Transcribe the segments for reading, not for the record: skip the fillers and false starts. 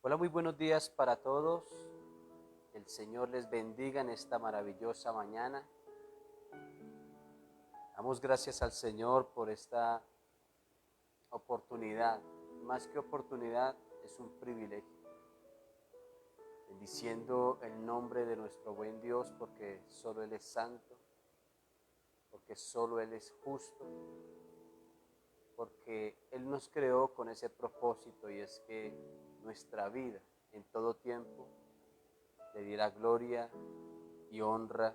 Hola, muy buenos días para todos. El Señor les bendiga en esta maravillosa mañana. Damos gracias al Señor por esta oportunidad. Más que oportunidad, es un privilegio. Bendiciendo el nombre de nuestro buen Dios, porque solo Él es santo, porque solo Él es justo, porque Él nos creó con ese propósito, y es que nuestra vida en todo tiempo le diera gloria y honra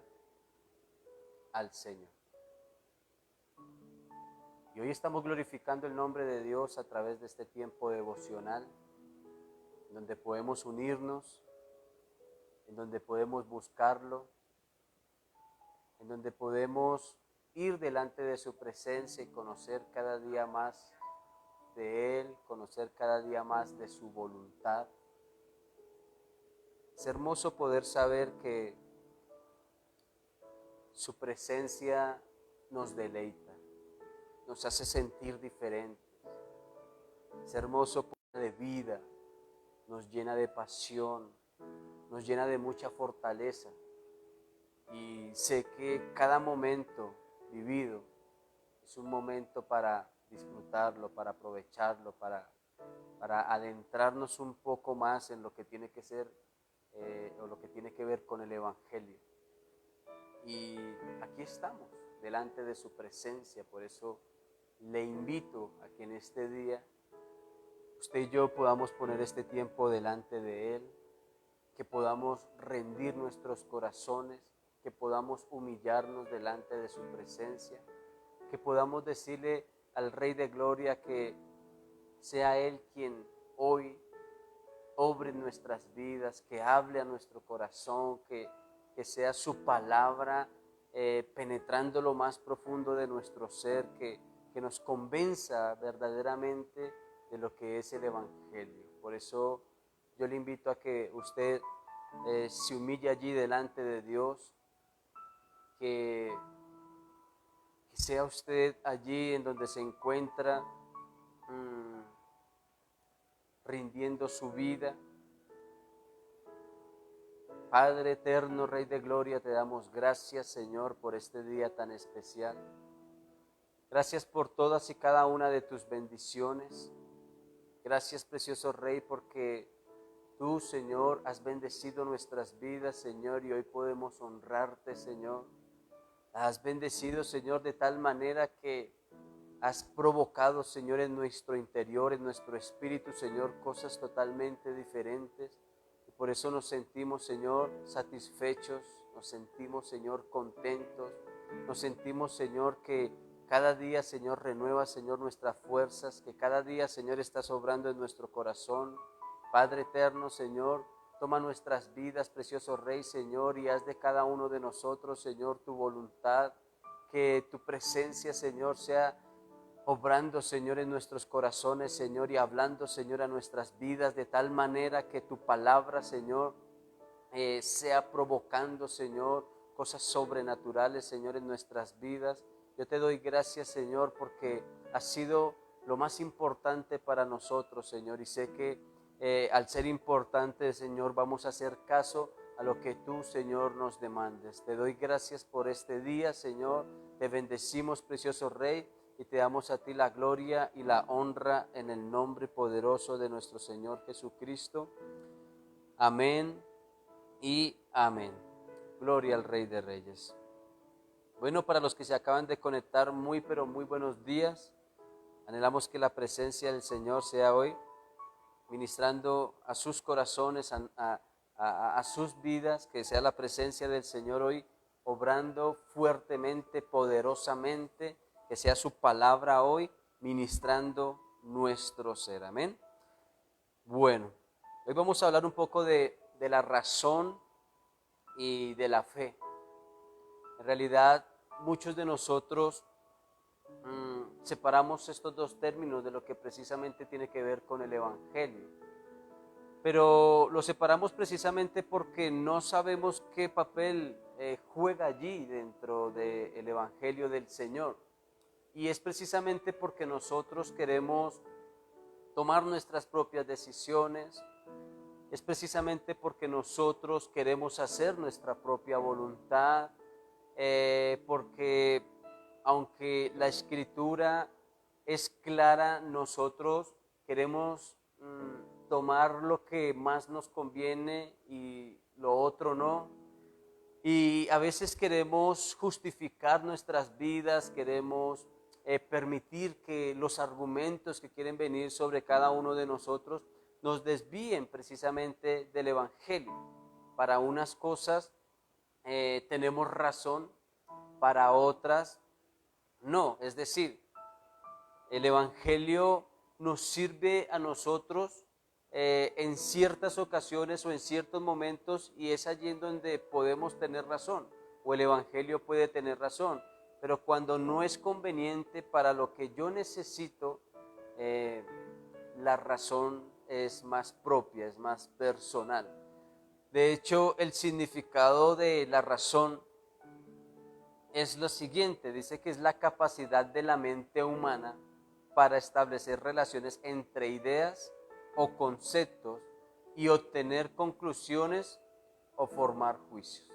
al Señor. Y hoy estamos glorificando el nombre de Dios a través de este tiempo devocional, en donde podemos unirnos, en donde podemos buscarlo, en donde podemos ir delante de su presencia y conocer cada día más de Él, conocer cada día más de su voluntad. Es hermoso poder saber que su presencia nos deleita, nos hace sentir diferentes. Es hermoso de vida, nos llena de pasión, nos llena de mucha fortaleza. Y sé que cada momento vivido es un momento para disfrutarlo, para aprovecharlo, para adentrarnos un poco más en lo que tiene que ser o lo que tiene que ver con el Evangelio. Y aquí estamos, delante de su presencia. Por eso le invito a que en este día usted y yo podamos poner este tiempo delante de Él, que podamos rendir nuestros corazones, que podamos humillarnos delante de su presencia, que podamos decirle al Rey de Gloria que sea Él quien hoy obre en nuestras vidas, que hable a nuestro corazón, que sea su palabra penetrando lo más profundo de nuestro ser, que nos convenza verdaderamente de lo que es el Evangelio. Por eso yo le invito a que usted se humille allí delante de Dios, que sea usted allí en donde se encuentra, rindiendo su vida, Padre eterno, Rey de gloria, te damos gracias, Señor, por este día tan especial. Gracias por todas y cada una de tus bendiciones. Gracias, precioso Rey, porque tú, Señor, has bendecido nuestras vidas, Señor, y hoy podemos honrarte, Señor. Has bendecido, Señor, de tal manera que has provocado, Señor, en nuestro interior, en nuestro espíritu, Señor, cosas totalmente diferentes. Y por eso nos sentimos, Señor, satisfechos, nos sentimos, Señor, contentos, nos sentimos, Señor, que cada día, Señor, renueva, Señor, nuestras fuerzas, que cada día, Señor, estás obrando en nuestro corazón. Padre eterno, Señor, toma nuestras vidas, precioso Rey, Señor, y haz de cada uno de nosotros, Señor, tu voluntad, que tu presencia, Señor, sea obrando, Señor, en nuestros corazones, Señor, y hablando, Señor, a nuestras vidas, de tal manera que tu palabra, Señor, sea provocando, Señor, cosas sobrenaturales, Señor, en nuestras vidas. Yo te doy gracias, Señor, porque ha sido lo más importante para nosotros, Señor, y sé que al ser importante, Señor, vamos a hacer caso a lo que tú, Señor, nos demandes. Te doy gracias por este día, Señor, te bendecimos, precioso Rey, y te damos a ti la gloria y la honra en el nombre poderoso de nuestro Señor Jesucristo. Amén y amén. Gloria al Rey de Reyes. Bueno, para los que se acaban de conectar, muy pero muy buenos días. Anhelamos que la presencia del Señor sea hoy ministrando a sus corazones, a sus vidas, que sea la presencia del Señor hoy obrando fuertemente, poderosamente, que sea su palabra hoy ministrando nuestro ser. Amén. Bueno, hoy vamos a hablar un poco de la razón y de la fe. En realidad, muchos de nosotros separamos estos dos términos de lo que precisamente tiene que ver con el Evangelio. Pero lo separamos precisamente porque no sabemos qué papel juega allí dentro del Evangelio del Señor. Y es precisamente porque nosotros queremos tomar nuestras propias decisiones, es precisamente porque nosotros queremos hacer nuestra propia voluntad, porque aunque la Escritura es clara, nosotros queremos tomar lo que más nos conviene y lo otro no. Y a veces queremos justificar nuestras vidas, queremos permitir que los argumentos que quieren venir sobre cada uno de nosotros nos desvíen precisamente del Evangelio. Para unas cosas tenemos razón, para otras no. Es decir, el Evangelio nos sirve a nosotros en ciertas ocasiones o en ciertos momentos, y es allí en donde podemos tener razón, o el Evangelio puede tener razón, pero cuando no es conveniente para lo que yo necesito, la razón es más propia, es más personal. De hecho, el significado de la razón es lo siguiente, dice que es la capacidad de la mente humana para establecer relaciones entre ideas o conceptos y obtener conclusiones o formar juicios.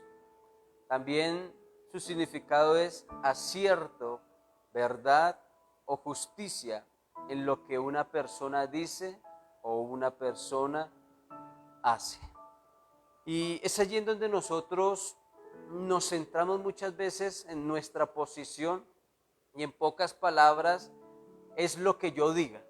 También su significado es acierto, verdad o justicia en lo que una persona dice o una persona hace. Y es allí en donde nosotros nos centramos muchas veces en nuestra posición, y en pocas palabras es lo que yo diga,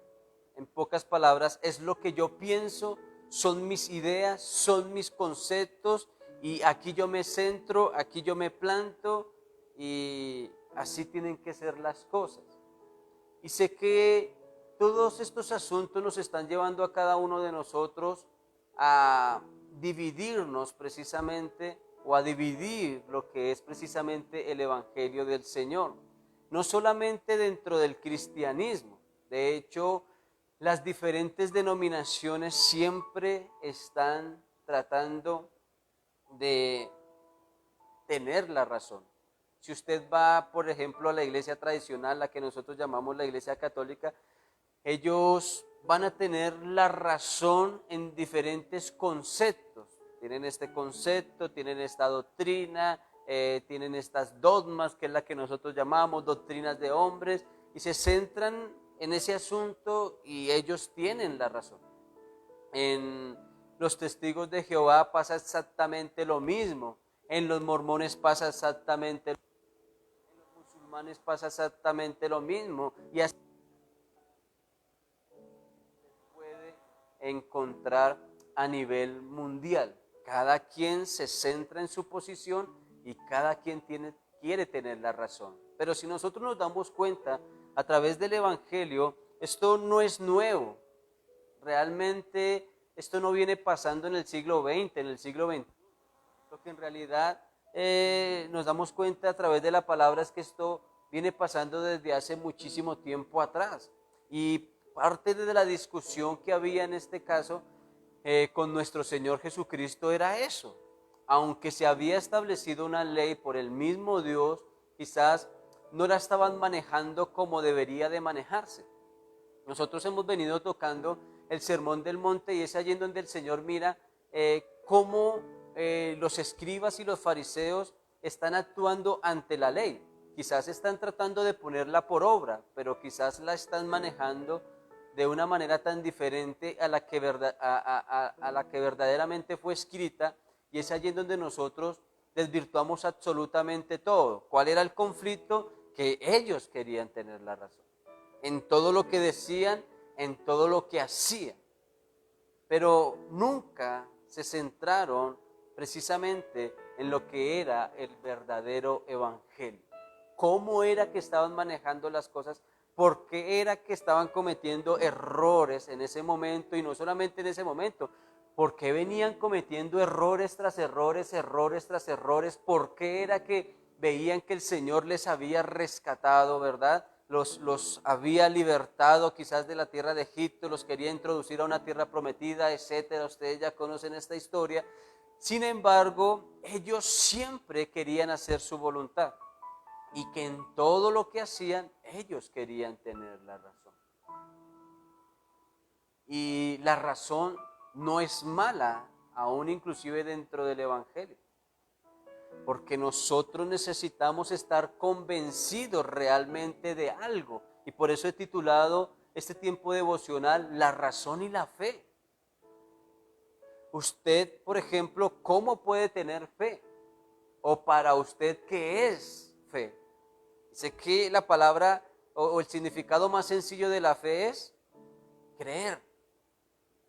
en pocas palabras es lo que yo pienso, son mis ideas, son mis conceptos, y aquí yo me centro, aquí yo me planto, y así tienen que ser las cosas. Y sé que todos estos asuntos nos están llevando a cada uno de nosotros a dividirnos precisamente, o a dividir lo que es precisamente el Evangelio del Señor. No solamente dentro del cristianismo, de hecho, las diferentes denominaciones siempre están tratando de tener la razón. Si usted va, por ejemplo, a la iglesia tradicional, la que nosotros llamamos la iglesia católica, ellos van a tener la razón en diferentes conceptos, tienen este concepto, tienen esta doctrina, tienen estas dogmas, que es la que nosotros llamamos doctrinas de hombres, y se centran en ese asunto y ellos tienen la razón. En los testigos de Jehová pasa exactamente lo mismo, en los mormones pasa exactamente lo mismo, en los musulmanes pasa exactamente lo mismo, y así se puede encontrar a nivel mundial. Cada quien se centra en su posición y cada quien quiere tener la razón. Pero si nosotros nos damos cuenta a través del Evangelio, esto no es nuevo. Realmente esto no viene pasando en el siglo XX, en el siglo XXI. Lo que en realidad nos damos cuenta a través de la palabra es que esto viene pasando desde hace muchísimo tiempo atrás. Y parte de la discusión que había en este caso con nuestro Señor Jesucristo era eso. Aunque se había establecido una ley por el mismo Dios, quizás no la estaban manejando como debería de manejarse. Nosotros hemos venido tocando el Sermón del Monte y es allí en donde el Señor mira cómo los escribas y los fariseos están actuando ante la ley. Quizás están tratando de ponerla por obra, pero quizás la están manejando de una manera tan diferente a la que verdaderamente fue escrita, y es allí en donde nosotros desvirtuamos absolutamente todo. ¿Cuál era el conflicto? Que ellos querían tener la razón en todo lo que decían, en todo lo que hacían, pero nunca se centraron precisamente en lo que era el verdadero evangelio. ¿Cómo era que estaban manejando las cosas? ¿Por qué era que estaban cometiendo errores en ese momento? Y no solamente en ese momento, ¿por qué venían cometiendo errores tras errores, errores tras errores? ¿Por qué era que veían que el Señor les había rescatado, verdad? Los había libertado quizás de la tierra de Egipto, los quería introducir a una tierra prometida, etcétera. Ustedes ya conocen esta historia. Sin embargo, ellos siempre querían hacer su voluntad y que en todo lo que hacían, ellos querían tener la razón. Y la razón no es mala, aún inclusive dentro del Evangelio, porque nosotros necesitamos estar convencidos realmente de algo. Y por eso he titulado este tiempo devocional La razón y la fe. Usted, por ejemplo, ¿cómo puede tener fe? O para usted, ¿qué es fe? Sé que la palabra o el significado más sencillo de la fe es creer.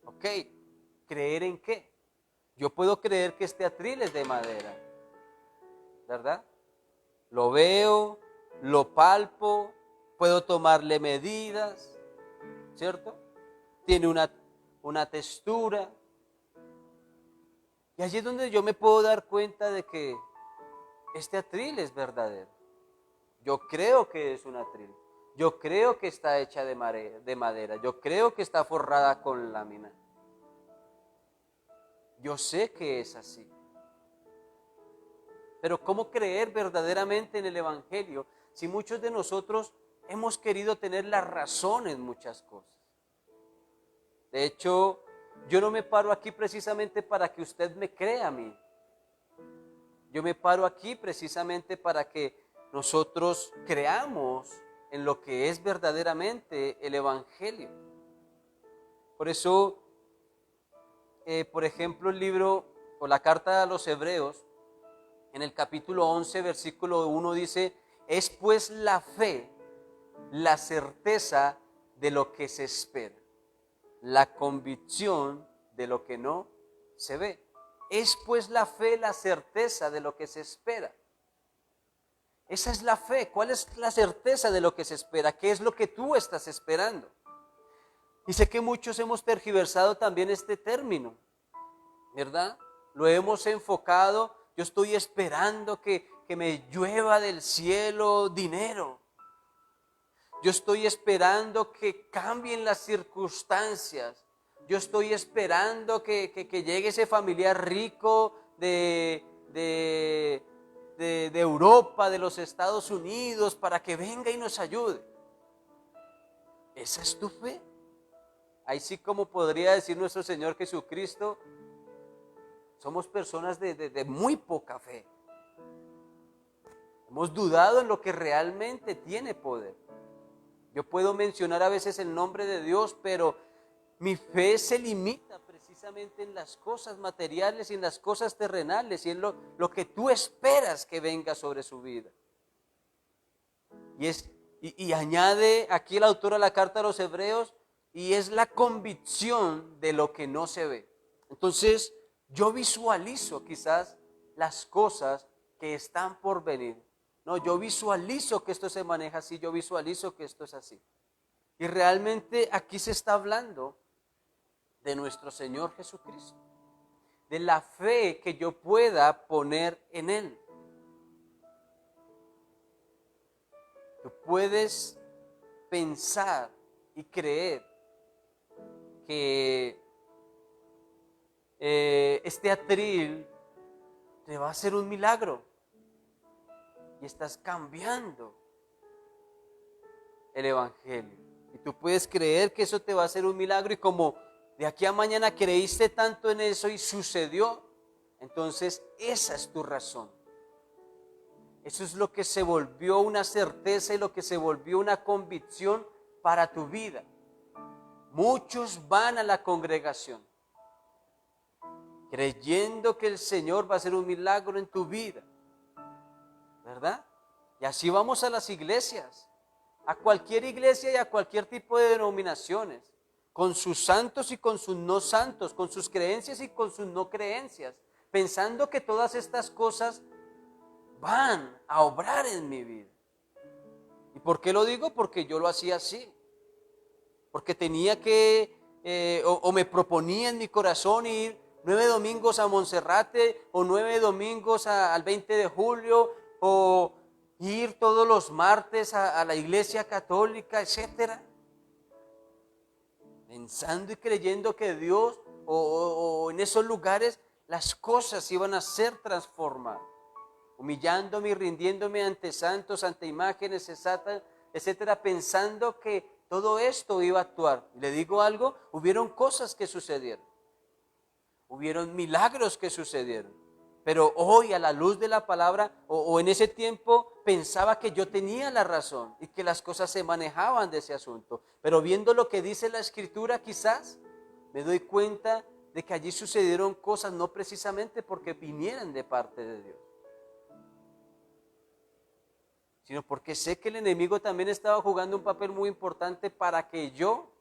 ¿Ok? ¿Creer en qué? Yo puedo creer que este atril es de madera, ¿verdad? Lo veo, lo palpo, puedo tomarle medidas, ¿cierto? Tiene una textura. Y allí es donde yo me puedo dar cuenta de que este atril es verdadero. Yo creo que es un atril. Yo creo que está hecha de madera. Yo creo que está forrada con lámina. Yo sé que es así. Pero ¿cómo creer verdaderamente en el Evangelio si muchos de nosotros hemos querido tener la razón en muchas cosas? De hecho, yo no me paro aquí precisamente para que usted me crea a mí. Yo me paro aquí precisamente para que nosotros creamos en lo que es verdaderamente el Evangelio. Por eso, por ejemplo, el libro o la carta a los Hebreos, en el capítulo 11, versículo 1 dice: es pues la fe, la certeza de lo que se espera, la convicción de lo que no se ve. Es pues la fe, la certeza de lo que se espera. Esa es la fe. ¿Cuál es la certeza de lo que se espera? ¿Qué es lo que tú estás esperando? Y sé que muchos hemos tergiversado también este término, ¿verdad? Lo hemos enfocado: yo estoy esperando que me llueva del cielo dinero. Yo estoy esperando que cambien las circunstancias. Yo estoy esperando que llegue ese familiar rico de Europa, de los Estados Unidos, para que venga y nos ayude. ¿Esa es tu fe? Ahí sí, como podría decir nuestro Señor Jesucristo: Somos personas de muy poca fe. Hemos dudado en lo que realmente tiene poder. Yo puedo mencionar a veces el nombre de Dios, pero mi fe se limita precisamente en las cosas materiales y en las cosas terrenales y en lo que tú esperas que venga sobre su vida. Y añade aquí el autor a la carta a los Hebreos, y es la convicción de lo que no se ve. Entonces, yo visualizo quizás las cosas que están por venir. No, yo visualizo que esto se maneja así, yo visualizo que esto es así. Y realmente aquí se está hablando de nuestro Señor Jesucristo, de la fe que yo pueda poner en Él. Tú puedes pensar y creer que este atril te va a hacer un milagro y estás cambiando el evangelio. Y tú puedes creer que eso te va a hacer un milagro y como de aquí a mañana creíste tanto en eso y sucedió, entonces esa es tu razón. Eso es lo que se volvió una certeza y lo que se volvió una convicción para tu vida. Muchos van a la congregación creyendo que el Señor va a hacer un milagro en tu vida, ¿verdad? Y así vamos a las iglesias, a cualquier iglesia y a cualquier tipo de denominaciones, con sus santos y con sus no santos, con sus creencias y con sus no creencias, pensando que todas estas cosas van a obrar en mi vida. ¿Y por qué lo digo? Porque yo lo hacía así. Porque tenía que, o me proponía en mi corazón ir 9 domingos a Monserrate, o 9 domingos al 20 de julio, o ir todos los martes a la iglesia católica, etcétera. Pensando y creyendo que Dios, o en esos lugares, las cosas iban a ser transformadas. Humillándome y rindiéndome ante santos, ante imágenes, etcétera, pensando que todo esto iba a actuar. Le digo algo, hubieron cosas que sucedieron, hubieron milagros que sucedieron, pero hoy a la luz de la palabra, o en ese tiempo pensaba que yo tenía la razón y que las cosas se manejaban de ese asunto, pero viendo lo que dice la Escritura quizás me doy cuenta de que allí sucedieron cosas no precisamente porque vinieran de parte de Dios, sino porque sé que el enemigo también estaba jugando un papel muy importante para que yo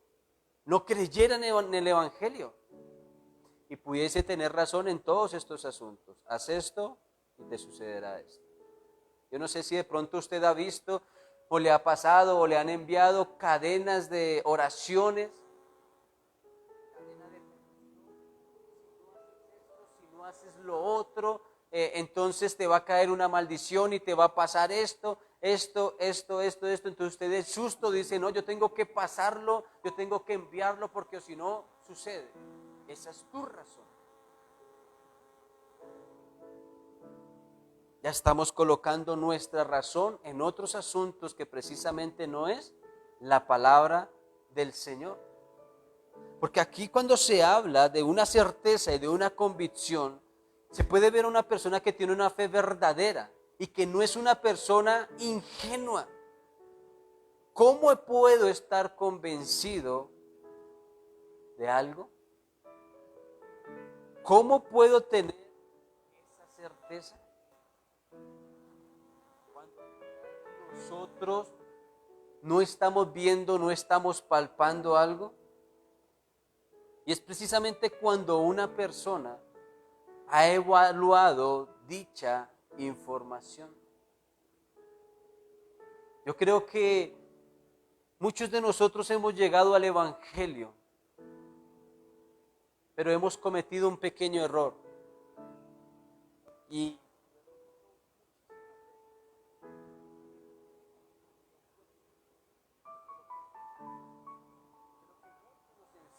no creyera en el evangelio y pudiese tener razón en todos estos asuntos. Haz esto y te sucederá esto. Yo no sé si de pronto usted ha visto o le ha pasado o le han enviado cadenas de oraciones, si no haces lo otro, entonces te va a caer una maldición y te va a pasar esto. Entonces usted de susto dice, no, yo tengo que pasarlo, yo tengo que enviarlo porque si no sucede. Esa es tu razón. Ya estamos colocando nuestra razón en otros asuntos que precisamente no es la palabra del Señor. Porque aquí cuando se habla de una certeza y de una convicción, se puede ver a una persona que tiene una fe verdadera y que no es una persona ingenua. ¿Cómo puedo estar convencido de algo? ¿Cómo puedo tener esa certeza? Cuando nosotros no estamos viendo, no estamos palpando algo. Y es precisamente cuando una persona ha evaluado dicha información. Yo creo que muchos de nosotros hemos llegado al evangelio, pero hemos cometido un pequeño error. Y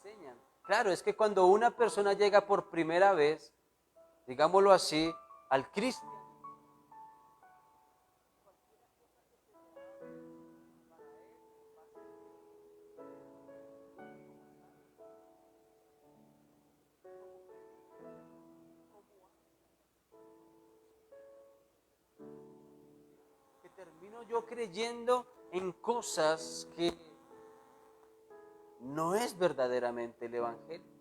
enseñan. Claro, es que cuando una persona llega por primera vez, digámoslo así, al Cristo, termino yo creyendo en cosas que no es verdaderamente el Evangelio.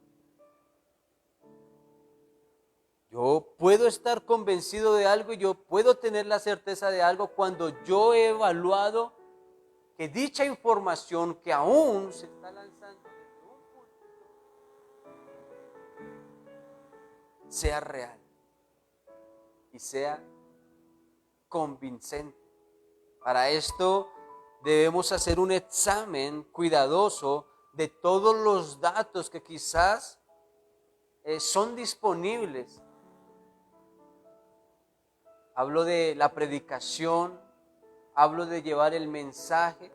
Yo puedo estar convencido de algo y yo puedo tener la certeza de algo cuando yo he evaluado que dicha información que aún se está lanzando desde un púlpito sea real y sea convincente. Para esto debemos hacer un examen cuidadoso de todos los datos que quizás son disponibles. Hablo de la predicación, hablo de llevar el mensaje,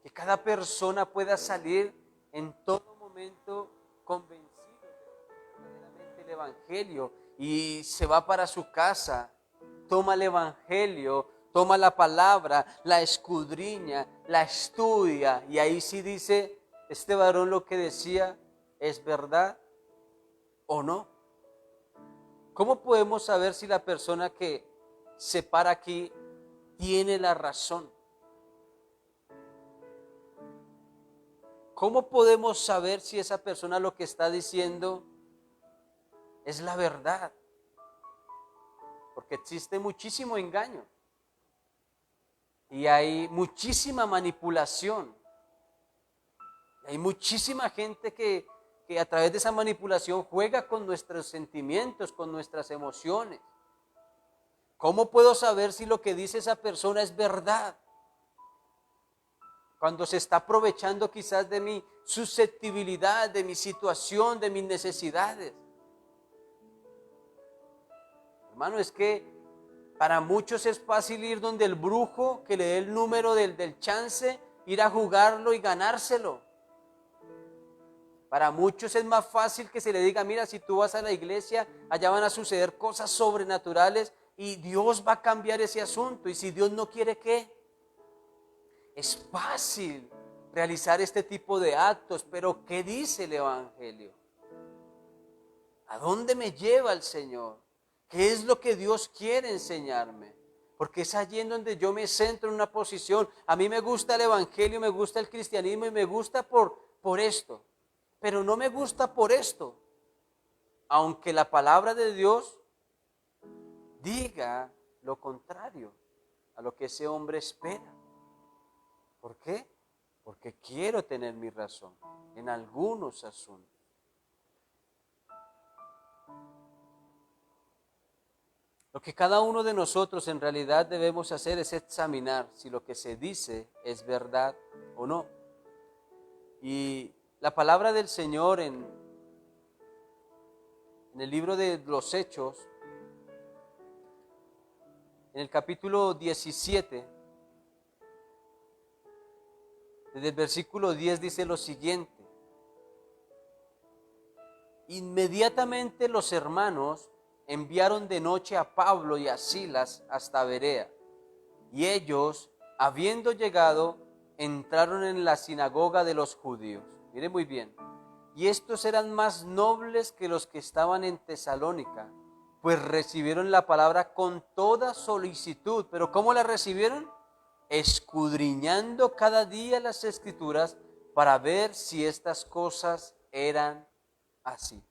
que cada persona pueda salir en todo momento convencido de verdaderamente el Evangelio y se va para su casa, toma el Evangelio, toma la palabra, la escudriña, la estudia y ahí sí dice, este varón lo que decía es verdad o no. ¿Cómo podemos saber si la persona que se para aquí tiene la razón? ¿Cómo podemos saber si esa persona lo que está diciendo es la verdad? Porque existe muchísimo engaño y hay muchísima manipulación. Hay muchísima gente que a través de esa manipulación juega con nuestros sentimientos, con nuestras emociones. ¿Cómo puedo saber si lo que dice esa persona es verdad? Cuando se está aprovechando quizás de mi susceptibilidad, de mi situación, de mis necesidades. Hermano, es que para muchos es fácil ir donde el brujo que le dé el número del chance, ir a jugarlo y ganárselo. Para muchos es más fácil que se le diga, mira, si tú vas a la iglesia, allá van a suceder cosas sobrenaturales y Dios va a cambiar ese asunto. Y si Dios no quiere, ¿qué? Es fácil realizar este tipo de actos, pero ¿qué dice el Evangelio? ¿A dónde me lleva el Señor? ¿Qué es lo que Dios quiere enseñarme? Porque es allí en donde yo me centro en una posición. A mí me gusta el Evangelio, me gusta el cristianismo y me gusta por esto. Pero no me gusta por esto, aunque la palabra de Dios diga lo contrario a lo que ese hombre espera. ¿Por qué? Porque quiero tener mi razón en algunos asuntos. Lo que cada uno de nosotros en realidad debemos hacer es examinar si lo que se dice es verdad o no. Y la palabra del Señor en el libro de los Hechos, en el capítulo 17, desde el versículo 10 dice lo siguiente: inmediatamente los hermanos enviaron de noche a Pablo y a Silas hasta Berea, y ellos, habiendo llegado, entraron en la sinagoga de los judíos. Mire muy bien. Y estos eran más nobles que los que estaban en Tesalónica, pues recibieron la palabra con toda solicitud. ¿Pero cómo la recibieron? Escudriñando cada día las Escrituras para ver si estas cosas eran así.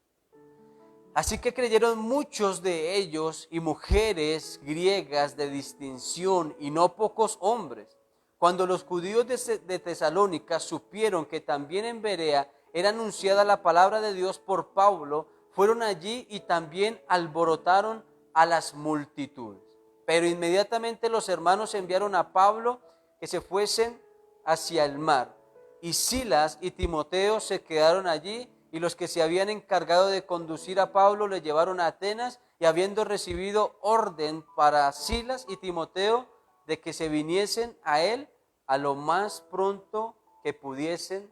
Así que creyeron muchos de ellos y mujeres griegas de distinción y no pocos hombres. Cuando los judíos de Tesalónica supieron que también en Berea era anunciada la palabra de Dios por Pablo, fueron allí y también alborotaron a las multitudes. Pero inmediatamente los hermanos enviaron a Pablo que se fuesen hacia el mar. Y Silas y Timoteo se quedaron allí, y los que se habían encargado de conducir a Pablo le llevaron a Atenas, y habiendo recibido orden para Silas y Timoteo de que se viniesen a él a lo más pronto que pudiesen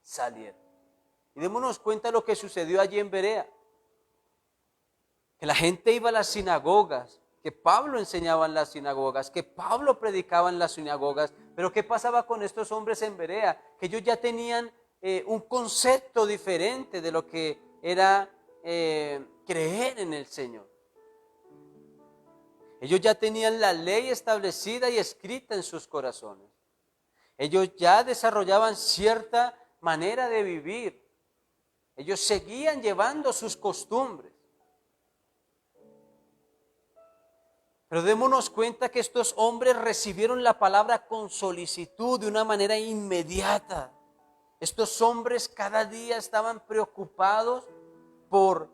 salir. Y démonos cuenta de lo que sucedió allí en Berea. Que la gente iba a las sinagogas, que Pablo enseñaba en las sinagogas, que Pablo predicaba en las sinagogas. Pero ¿qué pasaba con estos hombres en Berea? Que ellos ya tenían un concepto diferente de lo que era creer en el Señor. Ellos ya tenían la ley establecida y escrita en sus corazones. Ellos ya desarrollaban cierta manera de vivir. Ellos seguían llevando sus costumbres. Pero démonos cuenta que estos hombres recibieron la palabra con solicitud de una manera inmediata. Estos hombres cada día estaban preocupados por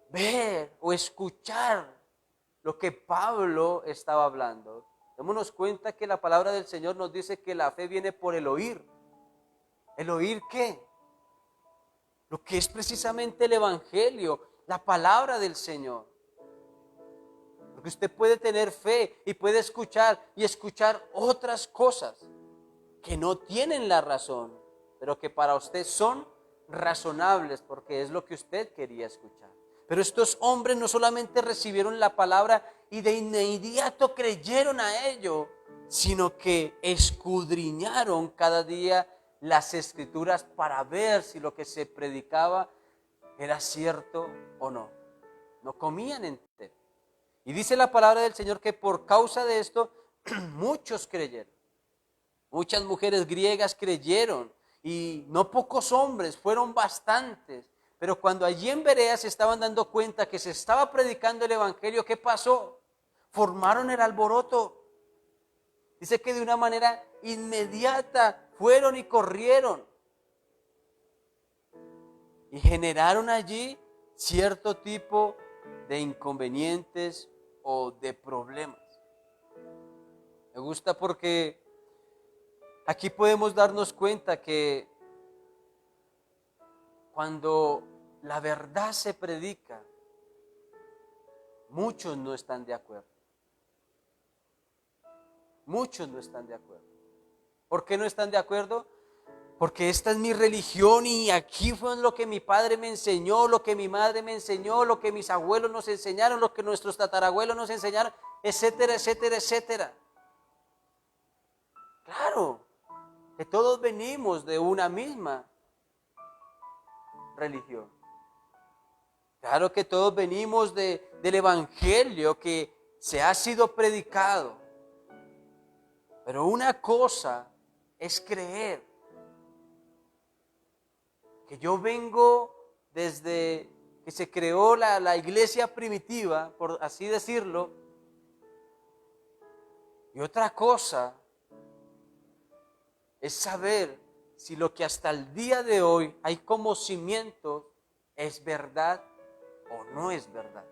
ver o escuchar lo que Pablo estaba hablando. Démonos cuenta que la palabra del Señor nos dice que la fe viene por el oír. ¿El oír qué? Lo que es precisamente el Evangelio, la palabra del Señor. Porque usted puede tener fe y puede escuchar y escuchar otras cosas que no tienen la razón, pero que para usted son razonables porque es lo que usted quería escuchar. Pero estos hombres no solamente recibieron la palabra y de inmediato creyeron a ello, sino que escudriñaron cada día las escrituras para ver si lo que se predicaba era cierto o no. No comían entero. Y dice la palabra del Señor que por causa de esto muchos creyeron. Muchas mujeres griegas creyeron y no pocos hombres, fueron bastantes. Pero cuando allí en Berea se estaban dando cuenta que se estaba predicando el Evangelio, ¿qué pasó? Formaron el alboroto. Dice que de una manera inmediata fueron y corrieron. Y generaron allí cierto tipo de inconvenientes o de problemas. Me gusta porque aquí podemos darnos cuenta que cuando la verdad se predica, muchos no están de acuerdo. Muchos no están de acuerdo. ¿Por qué no están de acuerdo? Porque esta es mi religión y aquí fue lo que mi padre me enseñó, lo que mi madre me enseñó, lo que mis abuelos nos enseñaron, lo que nuestros tatarabuelos nos enseñaron, etcétera, etcétera, etcétera. Claro, que todos venimos de una misma religión. Claro que todos venimos del Evangelio que se ha sido predicado. Pero una cosa es creer que yo vengo desde que se creó la iglesia primitiva, por así decirlo, y otra cosa es saber si lo que hasta el día de hoy hay como cimientos es verdad o no es verdad.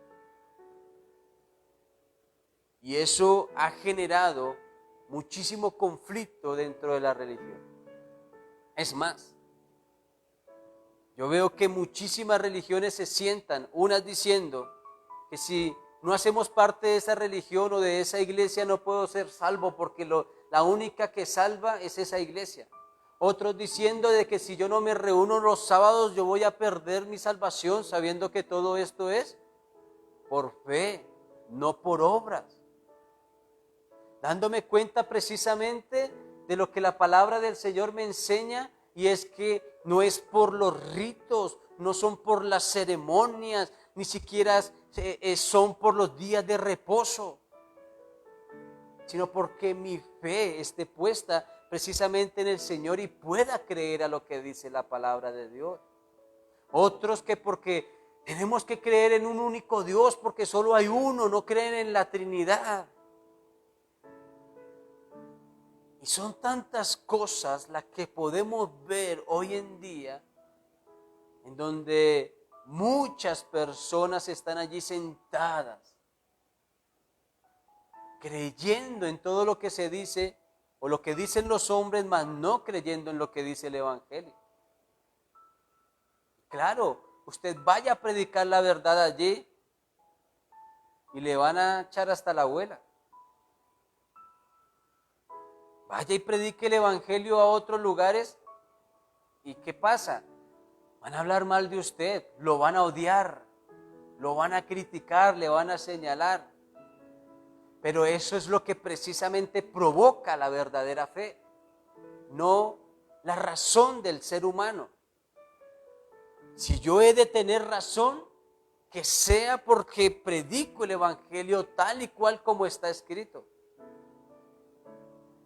Y eso ha generado muchísimo conflicto dentro de la religión. Es más, yo veo que muchísimas religiones se sientan, unas diciendo que si no hacemos parte de esa religión o de esa iglesia no puedo ser salvo porque la única que salva es esa iglesia. Otros diciendo de que si yo no me reúno los sábados yo voy a perder mi salvación, sabiendo que todo esto es por fe, no por obras. Dándome cuenta precisamente de lo que la palabra del Señor me enseña, y es que no es por los ritos, no son por las ceremonias, ni siquiera son por los días de reposo, sino porque mi fe esté puesta precisamente en el Señor y pueda creer a lo que dice la palabra de Dios. Otros que porque tenemos que creer en un único Dios porque solo hay uno, no creen en la Trinidad. Y son tantas cosas las que podemos ver hoy en día en donde muchas personas están allí sentadas creyendo en todo lo que se dice o lo que dicen los hombres, mas no creyendo en lo que dice el Evangelio. Claro, usted vaya a predicar la verdad allí y le van a echar hasta la abuela. Vaya y predique el Evangelio a otros lugares y ¿qué pasa? Van a hablar mal de usted, lo van a odiar, lo van a criticar, le van a señalar. Pero eso es lo que precisamente provoca la verdadera fe, no la razón del ser humano. Si yo he de tener razón, que sea porque predico el evangelio tal y cual como está escrito.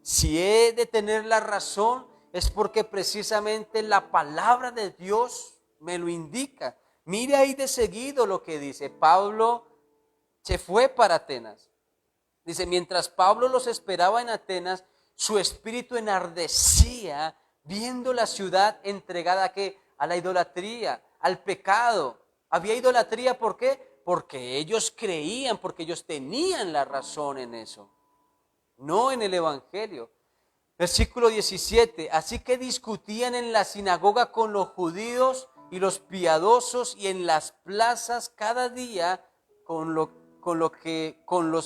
Si he de tener la razón, es porque precisamente la palabra de Dios me lo indica. Mire ahí de seguido lo que dice. Pablo se fue para Atenas. Dice, mientras Pablo los esperaba en Atenas, su espíritu enardecía viendo la ciudad entregada ¿a qué? A la idolatría, al pecado. Había idolatría, ¿por qué? Porque ellos creían, porque ellos tenían la razón en eso, no en el evangelio. Versículo 17, así que discutían en la sinagoga con los judíos y los piadosos y en las plazas cada día con los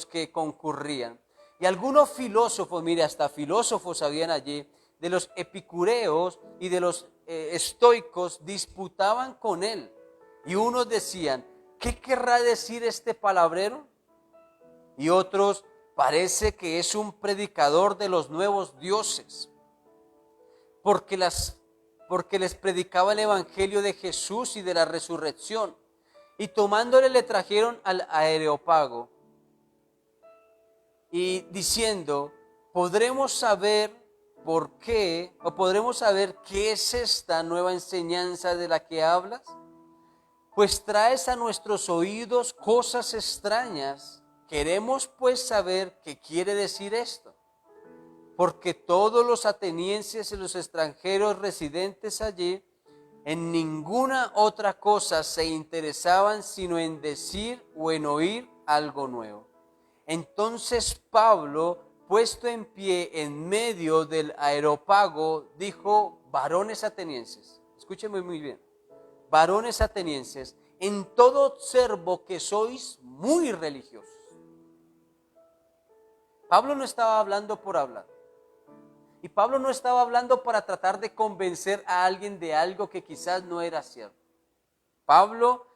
que concurrían. Y algunos filósofos, mire, hasta filósofos habían allí, de los epicureos y de los estoicos, disputaban con él. Y unos decían, ¿qué querrá decir este palabrero? Y otros, parece que es un predicador de los nuevos dioses, porque les predicaba el evangelio de Jesús y de la resurrección. Y tomándole le trajeron al Areópago y diciendo, ¿podremos saber por qué o podremos saber qué es esta nueva enseñanza de la que hablas? Pues traes a nuestros oídos cosas extrañas. Queremos pues saber qué quiere decir esto, porque todos los atenienses y los extranjeros residentes allí en ninguna otra cosa se interesaban sino en decir o en oír algo nuevo. Entonces Pablo, puesto en pie en medio del Areópago, dijo, varones atenienses, escúchenme muy bien, varones atenienses, en todo observo que sois muy religiosos. Pablo no estaba hablando por hablar. Y Pablo no estaba hablando para tratar de convencer a alguien de algo que quizás no era cierto. Pablo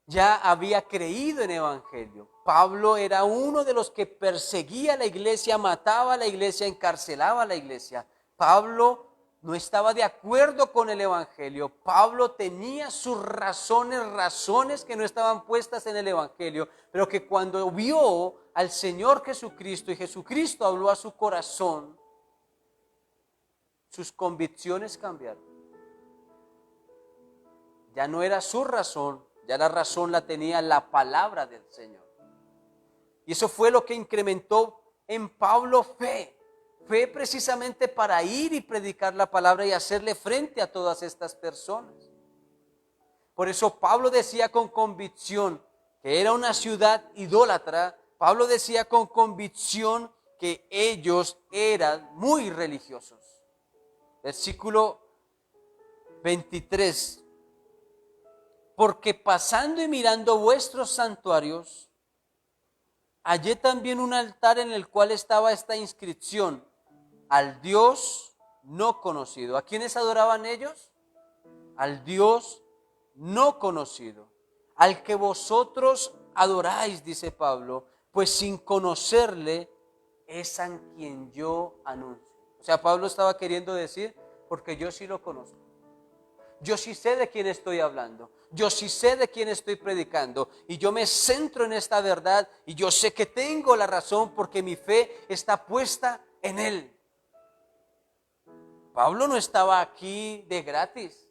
ya había creído en el evangelio. Pablo era uno de los que perseguía a la iglesia, mataba a la iglesia, encarcelaba a la iglesia. Pablo no estaba de acuerdo con el evangelio. Pablo tenía sus razones que no estaban puestas en el evangelio, pero que cuando vio al Señor Jesucristo y Jesucristo habló a su corazón, sus convicciones cambiaron. Ya no era su razón, ya la razón la tenía la palabra del Señor. Y eso fue lo que incrementó en Pablo fe. Fe precisamente para ir y predicar la palabra y hacerle frente a todas estas personas. Por eso Pablo decía con convicción que era una ciudad idólatra. Pablo decía con convicción que ellos eran muy religiosos. Versículo 23. Porque pasando y mirando vuestros santuarios, hallé también un altar en el cual estaba esta inscripción: al Dios no conocido. ¿A quiénes adoraban ellos? Al Dios no conocido, al que vosotros adoráis, dice Pablo, pues sin conocerle es a quien yo anuncio. O sea, Pablo estaba queriendo decir, porque yo sí lo conozco. Yo sí sé de quién estoy hablando. Yo sí sé de quién estoy predicando. Y yo me centro en esta verdad. Y yo sé que tengo la razón porque mi fe está puesta en Él. Pablo no estaba aquí de gratis.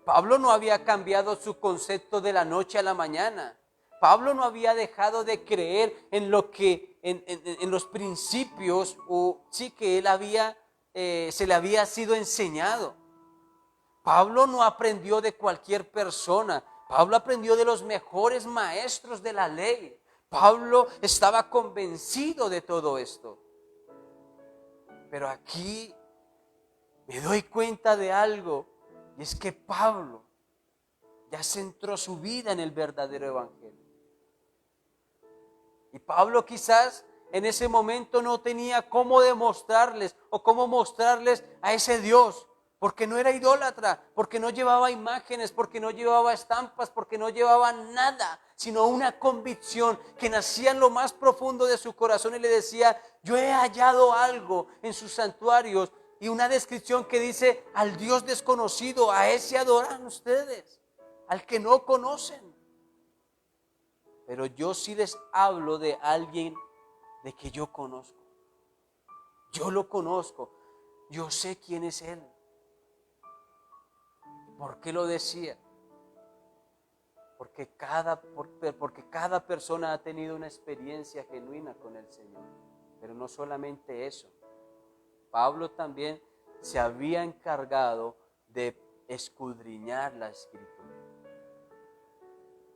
Pablo no había cambiado su concepto de la noche a la mañana. Pablo no había dejado de creer en lo que, en los principios o sí que él había, se le había sido enseñado. Pablo no aprendió de cualquier persona. Pablo aprendió de los mejores maestros de la ley. Pablo estaba convencido de todo esto. Pero aquí me doy cuenta de algo, y es que Pablo ya centró su vida en el verdadero evangelio. Y Pablo quizás en ese momento no tenía cómo demostrarles o cómo mostrarles a ese Dios, porque no era idólatra, porque no llevaba imágenes, porque no llevaba estampas, porque no llevaba nada, sino una convicción que nacía en lo más profundo de su corazón y le decía, yo he hallado algo en sus santuarios, y una descripción que dice, al Dios desconocido, a ese adoran ustedes, al que no conocen. pero yo sí les hablo de alguien de que yo conozco. Yo lo conozco, yo sé quién es Él. ¿Por qué lo decía? Porque cada persona ha tenido una experiencia genuina con el Señor. Pero no solamente eso. Pablo también se había encargado de escudriñar la Escritura,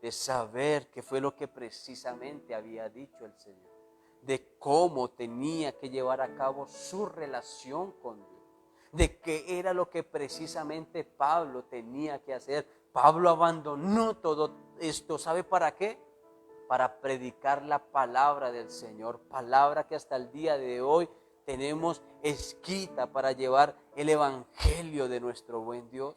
de saber qué fue lo que precisamente había dicho el Señor, de cómo tenía que llevar a cabo su relación con Dios, de qué era lo que precisamente Pablo tenía que hacer. Pablo abandonó todo esto, ¿sabe para qué? Para predicar la palabra del Señor, palabra que hasta el día de hoy tenemos escrita para llevar el evangelio de nuestro buen Dios.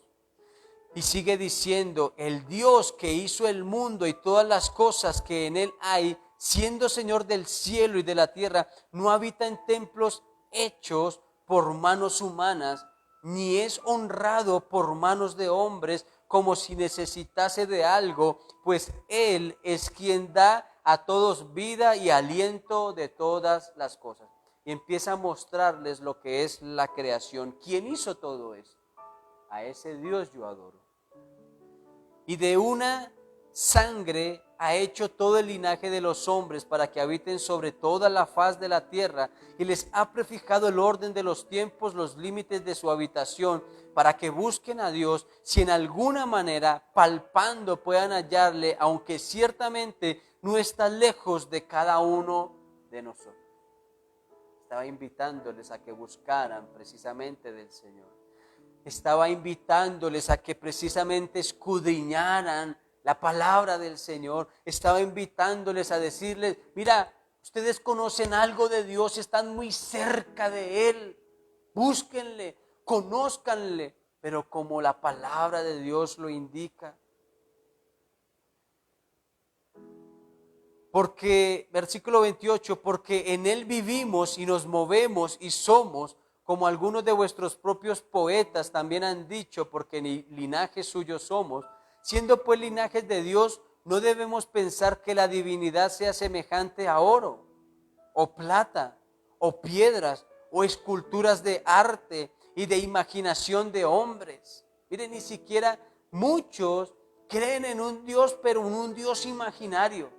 Y sigue diciendo, el Dios que hizo el mundo y todas las cosas que en él hay, siendo Señor del cielo y de la tierra, no habita en templos hechos por manos humanas, ni es honrado por manos de hombres como si necesitase de algo, pues Él es quien da a todos vida y aliento de todas las cosas. Y empieza a mostrarles lo que es la creación. ¿Quién hizo todo eso? A ese Dios yo adoro. Y de una sangre ha hecho todo el linaje de los hombres para que habiten sobre toda la faz de la tierra, y les ha prefijado el orden de los tiempos, los límites de su habitación, para que busquen a Dios, si en alguna manera palpando puedan hallarle, aunque ciertamente no está lejos de cada uno de nosotros. Estaba invitándoles a que buscaran precisamente del Señor. Estaba invitándoles a que precisamente escudriñaran la palabra del Señor. Estaba invitándoles a decirles, mira, ustedes conocen algo de Dios, están muy cerca de Él. Búsquenle, conózcanle, pero como la palabra de Dios lo indica. Porque, versículo 28, porque en Él vivimos y nos movemos y somos, como algunos de vuestros propios poetas también han dicho, porque linaje suyo somos. Siendo pues linajes de Dios, no debemos pensar que la divinidad sea semejante a oro, o plata, o piedras, o esculturas de arte y de imaginación de hombres. Miren, ni siquiera muchos creen en un Dios, pero en un Dios imaginario.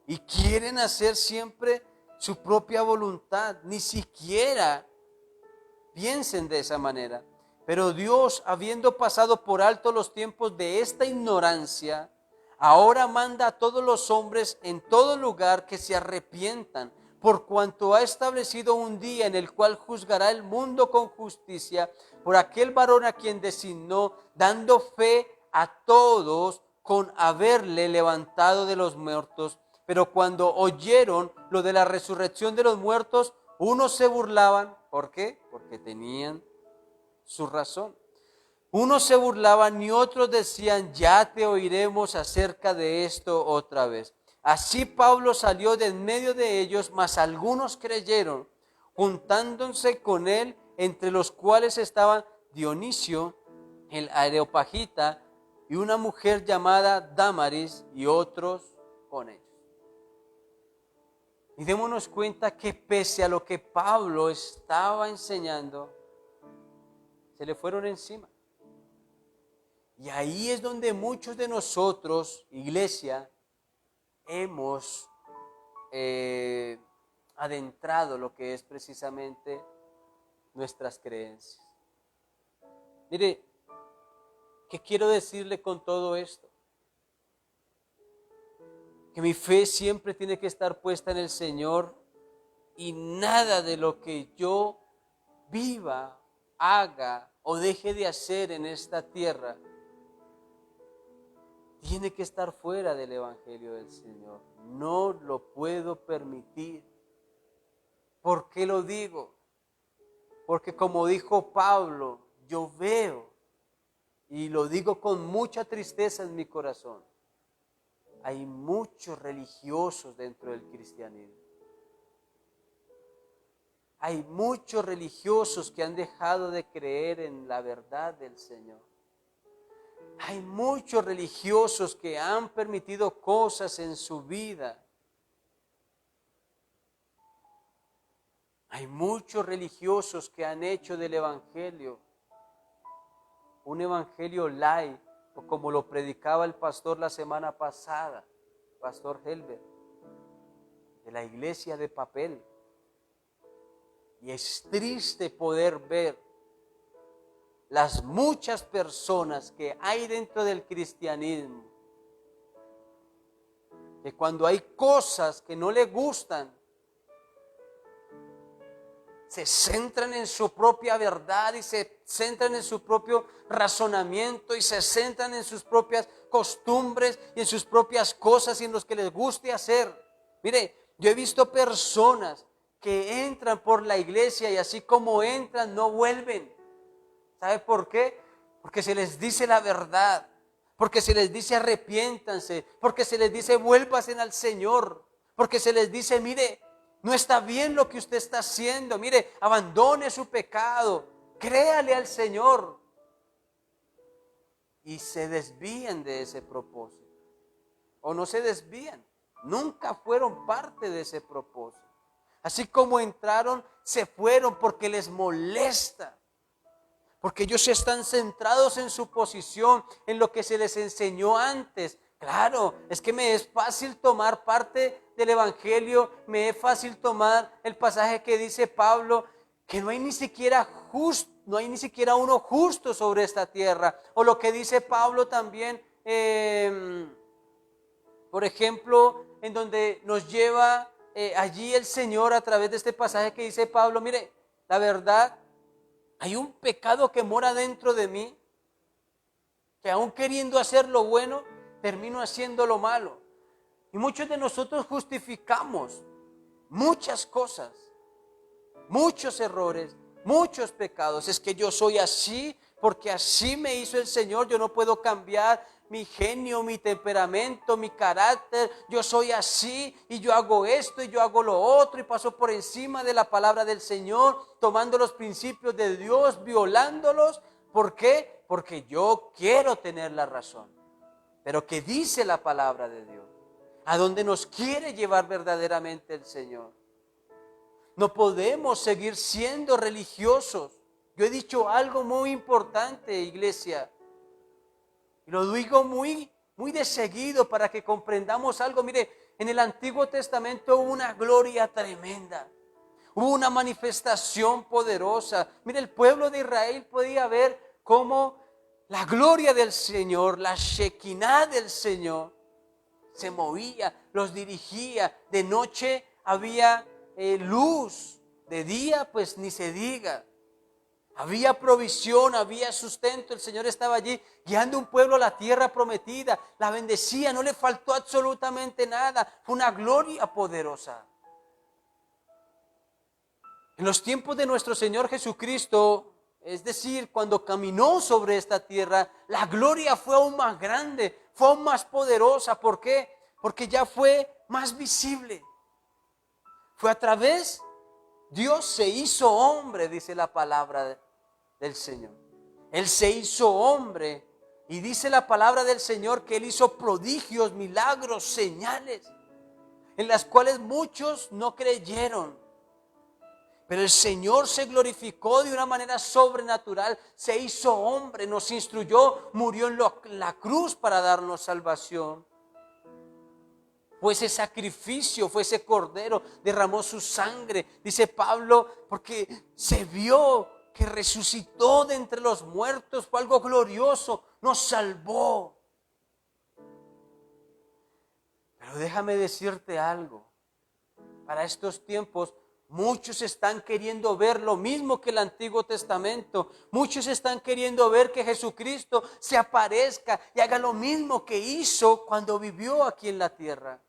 Y quieren hacer siempre su propia voluntad. Ni siquiera piensen de esa manera. Pero Dios, habiendo pasado por alto los tiempos de esta ignorancia, ahora manda a todos los hombres en todo lugar que se arrepientan, por cuanto ha establecido un día en el cual juzgará el mundo con justicia por aquel varón a quien designó, dando fe a todos con haberle levantado de los muertos. Pero cuando oyeron lo de la resurrección de los muertos, unos se burlaban. ¿Por qué? Porque tenían su razón. Unos se burlaban y otros decían, ya te oiremos acerca de esto otra vez. Así Pablo salió de en medio de ellos, mas algunos creyeron, juntándose con él, entre los cuales estaban Dionisio, el Areopagita, y una mujer llamada Dámaris, y otros con ellos. Y démonos cuenta que pese a lo que Pablo estaba enseñando, se le fueron encima. Y ahí es donde muchos de nosotros, iglesia, hemos adentrado lo que es precisamente nuestras creencias. Mire, ¿qué quiero decirle con todo esto? Que mi fe siempre tiene que estar puesta en el Señor y nada de lo que yo viva, haga o deje de hacer en esta tierra tiene que estar fuera del Evangelio del Señor. No lo puedo permitir. ¿Por qué lo digo? Porque como dijo Pablo, yo veo, y lo digo con mucha tristeza en mi corazón, hay muchos religiosos dentro del cristianismo. Hay muchos religiosos que han dejado de creer en la verdad del Señor. Hay muchos religiosos que han permitido cosas en su vida. Hay muchos religiosos que han hecho del evangelio un evangelio light, o como lo predicaba el pastor la semana pasada, pastor Helber, de la iglesia de papel. Y es triste poder ver las muchas personas que hay dentro del cristianismo, que cuando hay cosas que no les gustan, se centran en su propia verdad y se centran en su propio razonamiento y se centran en sus propias costumbres y en sus propias cosas y en los que les guste hacer. Mire, yo he visto personas que entran por la iglesia y así como entran no vuelven. ¿Sabe por qué? Porque se les dice la verdad, porque se les dice arrepiéntanse, porque se les dice vuélvanse al Señor, porque se les dice mire, no está bien lo que usted está haciendo, mire, abandone su pecado, créale al Señor. Y se desvían de ese propósito, o no se desvían, nunca fueron parte de ese propósito. Así como entraron, se fueron porque les molesta. Porque ellos están centrados en su posición, en lo que se les enseñó antes. Claro, es que me es fácil tomar parte del evangelio, me es fácil tomar el pasaje que dice Pablo, que no hay ni siquiera uno justo sobre esta tierra. O lo que dice Pablo también, por ejemplo, en donde nos lleva allí el Señor a través de este pasaje que dice Pablo, mire, la verdad, hay un pecado que mora dentro de mí, que aún queriendo hacer lo bueno, termino haciendo lo malo. Y muchos de nosotros justificamos muchas cosas, muchos errores, muchos pecados. Es que yo soy así, porque así me hizo el Señor, yo no puedo cambiar mi genio, mi temperamento, mi carácter, yo soy así y yo hago esto y yo hago lo otro y paso por encima de la palabra del Señor, tomando los principios de Dios, violándolos. ¿Por qué? Porque yo quiero tener la razón. Pero ¿qué dice la palabra de Dios? ¿A dónde nos quiere llevar verdaderamente el Señor? No podemos seguir siendo religiosos. Yo he dicho algo muy importante, iglesia. Y lo digo muy de seguido para que comprendamos algo. Mire, en el Antiguo Testamento hubo una gloria tremenda. Hubo una manifestación poderosa. Mire, el pueblo de Israel podía ver cómo la gloria del Señor, la Shekinah del Señor, se movía, los dirigía. De noche había luz, de día pues ni se diga. Había provisión, había sustento, el Señor estaba allí guiando un pueblo a la tierra prometida, la bendecía, no le faltó absolutamente nada, fue una gloria poderosa. En los tiempos de nuestro Señor Jesucristo, es decir, cuando caminó sobre esta tierra, la gloria fue aún más grande, fue aún más poderosa. ¿Por qué? Porque ya fue más visible. Fue a través, Dios se hizo hombre, dice la palabra del Señor. Él se hizo hombre y dice la palabra del Señor que Él hizo prodigios, milagros, señales, en las cuales muchos no creyeron. Pero el Señor se glorificó de una manera sobrenatural, se hizo hombre, nos instruyó, murió en la cruz para darnos salvación. Fue ese sacrificio, fue ese cordero, derramó su sangre, dice Pablo, porque se vio que resucitó de entre los muertos, fue algo glorioso, nos salvó. Pero déjame decirte algo, para estos tiempos muchos están queriendo ver lo mismo que el Antiguo Testamento, muchos están queriendo ver que Jesucristo se aparezca y haga lo mismo que hizo cuando vivió aquí en la tierra.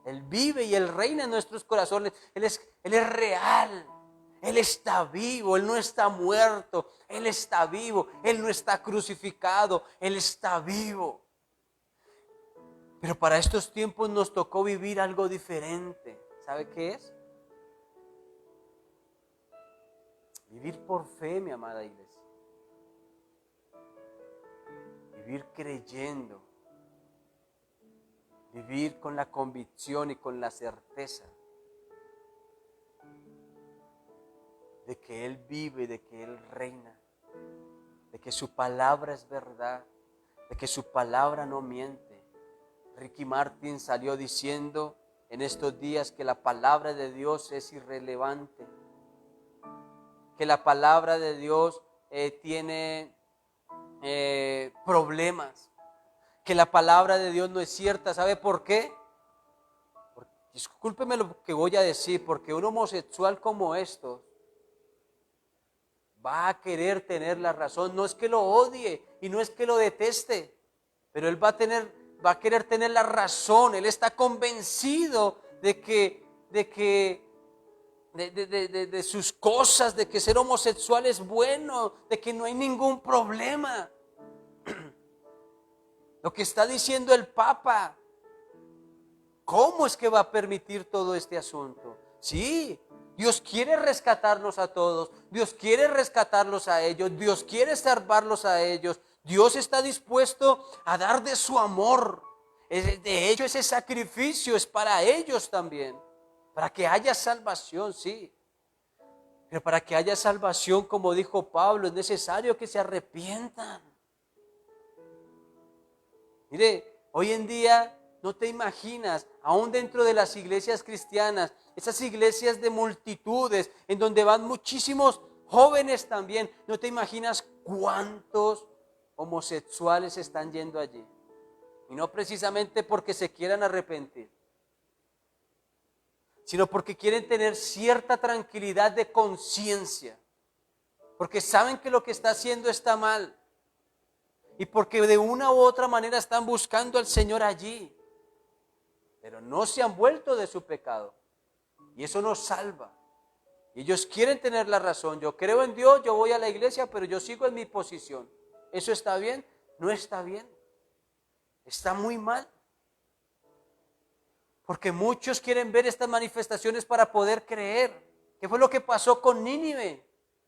Él vive y Él reina en nuestros corazones, Él es real. Él está vivo, Él no está muerto, Él está vivo, Él no está crucificado, Él está vivo. Pero para estos tiempos nos tocó vivir algo diferente. ¿Sabe qué es? Vivir por fe, mi amada iglesia. vivir creyendo, vivir con la convicción y con la certeza de que Él vive, de que Él reina, de que su palabra es verdad, de que su palabra no miente. Ricky Martin salió diciendo en estos días que la palabra de Dios es irrelevante, que la palabra de Dios tiene problemas, que la palabra de Dios no es cierta. ¿Sabe por qué? Discúlpeme lo que voy a decir, porque un homosexual como estos va a querer tener la razón. No es que lo odie y no es que lo deteste, pero él va a querer tener la razón. Él está convencido de sus cosas, de que ser homosexual es bueno, de que no hay ningún problema. Lo que está diciendo el Papa, ¿cómo es que va a permitir todo este asunto? Sí, Dios quiere rescatarnos a todos, Dios quiere rescatarlos a ellos, Dios quiere salvarlos a ellos, Dios está dispuesto a dar de su amor. De hecho, ese sacrificio es para ellos también, para que haya salvación, sí. Pero para que haya salvación, como dijo Pablo, es necesario que se arrepientan. Mire, hoy en día no te imaginas, aún dentro de las iglesias cristianas, esas iglesias de multitudes, en donde van muchísimos jóvenes también, no te imaginas cuántos homosexuales están yendo allí. Y no precisamente porque se quieran arrepentir, sino porque quieren tener cierta tranquilidad de conciencia, porque saben que lo que está haciendo está mal, y porque de una u otra manera están buscando al Señor allí, pero no se han vuelto de su pecado, y eso nos salva. Y ellos quieren tener la razón. Yo creo en Dios, yo voy a la iglesia, pero yo sigo en mi posición. ¿Eso está bien? No está bien. Está muy mal. Porque muchos quieren ver estas manifestaciones para poder creer. ¿Qué fue lo que pasó con Nínive?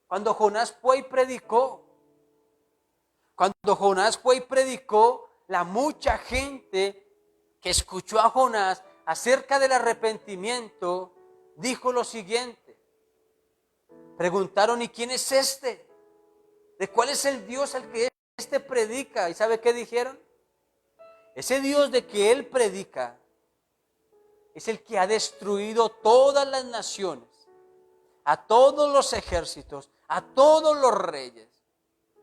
Cuando Jonás fue y predicó. Cuando Jonás fue y predicó, la mucha gente que escuchó a Jonás acerca del arrepentimiento, dijo lo siguiente. Preguntaron, ¿y quién es este? ¿De cuál es el Dios al que este predica? ¿Y sabe qué dijeron? Ese Dios de que él predica es el que ha destruido todas las naciones, a todos los ejércitos, a todos los reyes.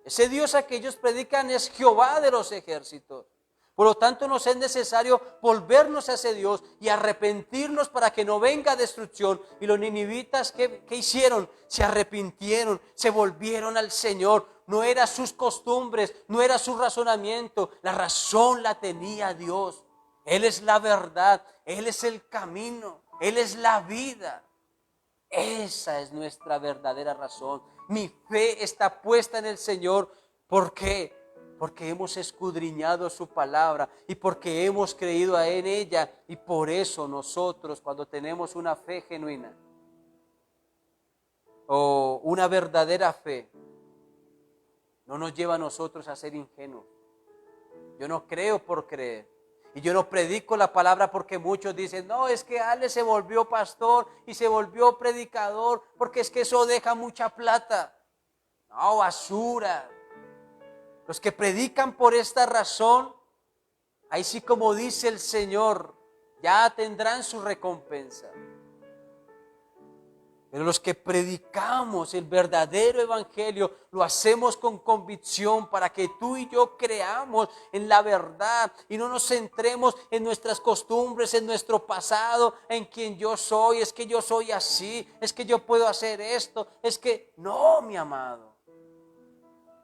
Ese Dios a que ellos predican es Jehová de los ejércitos. Por lo tanto, nos es necesario volvernos a ese Dios y arrepentirnos para que no venga destrucción. Y los ninivitas, ¿qué hicieron? Se arrepintieron, se volvieron al Señor. No era sus costumbres, no era su razonamiento. La razón la tenía Dios. Él es la verdad, Él es el camino, Él es la vida. Esa es nuestra verdadera razón. Mi fe está puesta en el Señor. ¿Por qué? Porque hemos escudriñado su palabra y porque hemos creído en ella. Y por eso nosotros, cuando tenemos una fe genuina o una verdadera fe, no nos lleva a nosotros a ser ingenuos. Yo no creo por creer. Y yo no predico la palabra porque muchos dicen, no, es que Ale se volvió pastor y se volvió predicador porque es que eso deja mucha plata. No, basura. Los que predican por esta razón, ahí sí, como dice el Señor, ya tendrán su recompensa. Pero los que predicamos el verdadero evangelio, lo hacemos con convicción para que tú y yo creamos en la verdad y no nos centremos en nuestras costumbres, en nuestro pasado, en quien yo soy, es que yo soy así, es que yo puedo hacer esto, es que no, mi amado.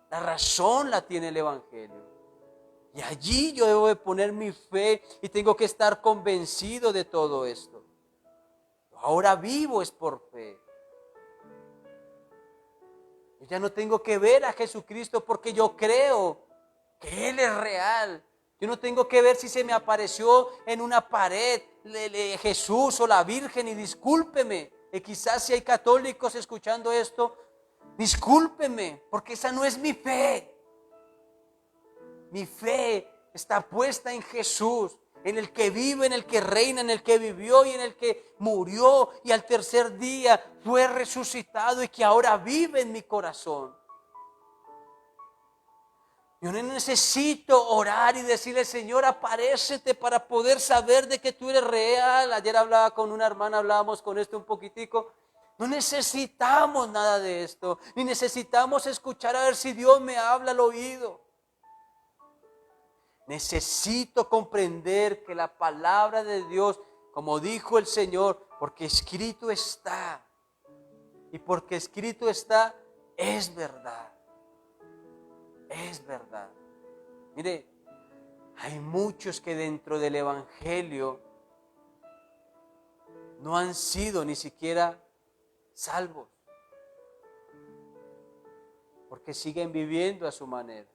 La razón la tiene el evangelio. Y allí yo debo de poner mi fe y tengo que estar convencido de todo esto. Ahora vivo es por fe. Yo ya no tengo que ver a Jesucristo porque yo creo que Él es real. Yo no tengo que ver si se me apareció en una pared Jesús o la Virgen, y discúlpeme, quizás si hay católicos escuchando esto, discúlpeme, porque esa no es mi fe. Mi fe está puesta en Jesús, en el que vive, en el que reina, en el que vivió y en el que murió y al tercer día fue resucitado y que ahora vive en mi corazón. Yo no necesito orar y decirle, Señor, aparécete para poder saber de que tú eres real. Ayer hablaba con una hermana, hablábamos con esto un poquitico. No necesitamos nada de esto, ni necesitamos escuchar a ver si Dios me habla al oído. Necesito comprender que la palabra de Dios, como dijo el Señor, porque escrito está, y porque escrito está, es verdad. Es verdad. Mire, hay muchos que dentro del Evangelio no han sido ni siquiera salvos, porque siguen viviendo a su manera,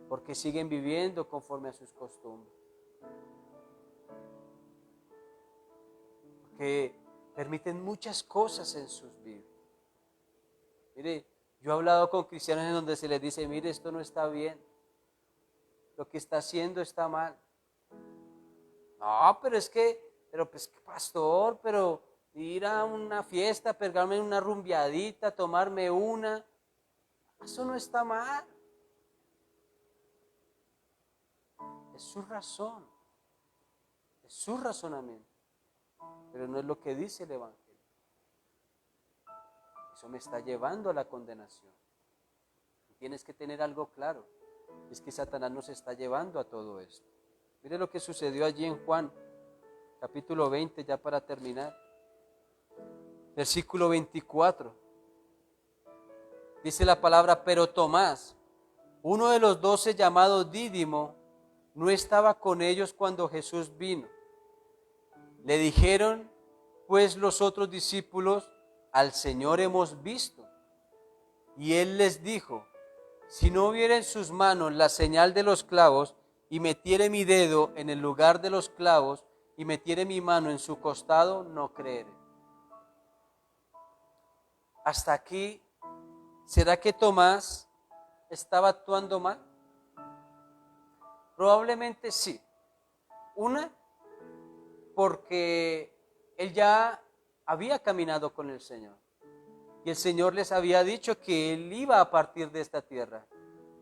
porque siguen viviendo conforme a sus costumbres, porque permiten muchas cosas en sus vidas. Mire, yo he hablado con cristianos en donde se les dice, mire, esto no está bien, lo que está haciendo está mal. No, pero es que, pues pastor, pero ir a una fiesta, pegarme una rumbeadita, tomarme una, eso no está mal. Es su razón, es su razonamiento, pero no es lo que dice el Evangelio. Eso me está llevando a la condenación. Y tienes que tener algo claro, es que Satanás nos está llevando a todo esto. Mire lo que sucedió allí en Juan, capítulo 20, ya para terminar. Versículo 24. Dice la palabra, pero Tomás, uno de los 12 llamado Dídimo, no estaba con ellos cuando Jesús vino. Le dijeron, pues los otros discípulos, al Señor hemos visto. Y él les dijo, si no viera en sus manos la señal de los clavos, y metiere mi dedo en el lugar de los clavos, y metiere mi mano en su costado, no creeré. Hasta aquí, ¿será que Tomás estaba actuando mal? Probablemente sí. Una, porque él ya había caminado con el Señor. Y el Señor les había dicho que Él iba a partir de esta tierra,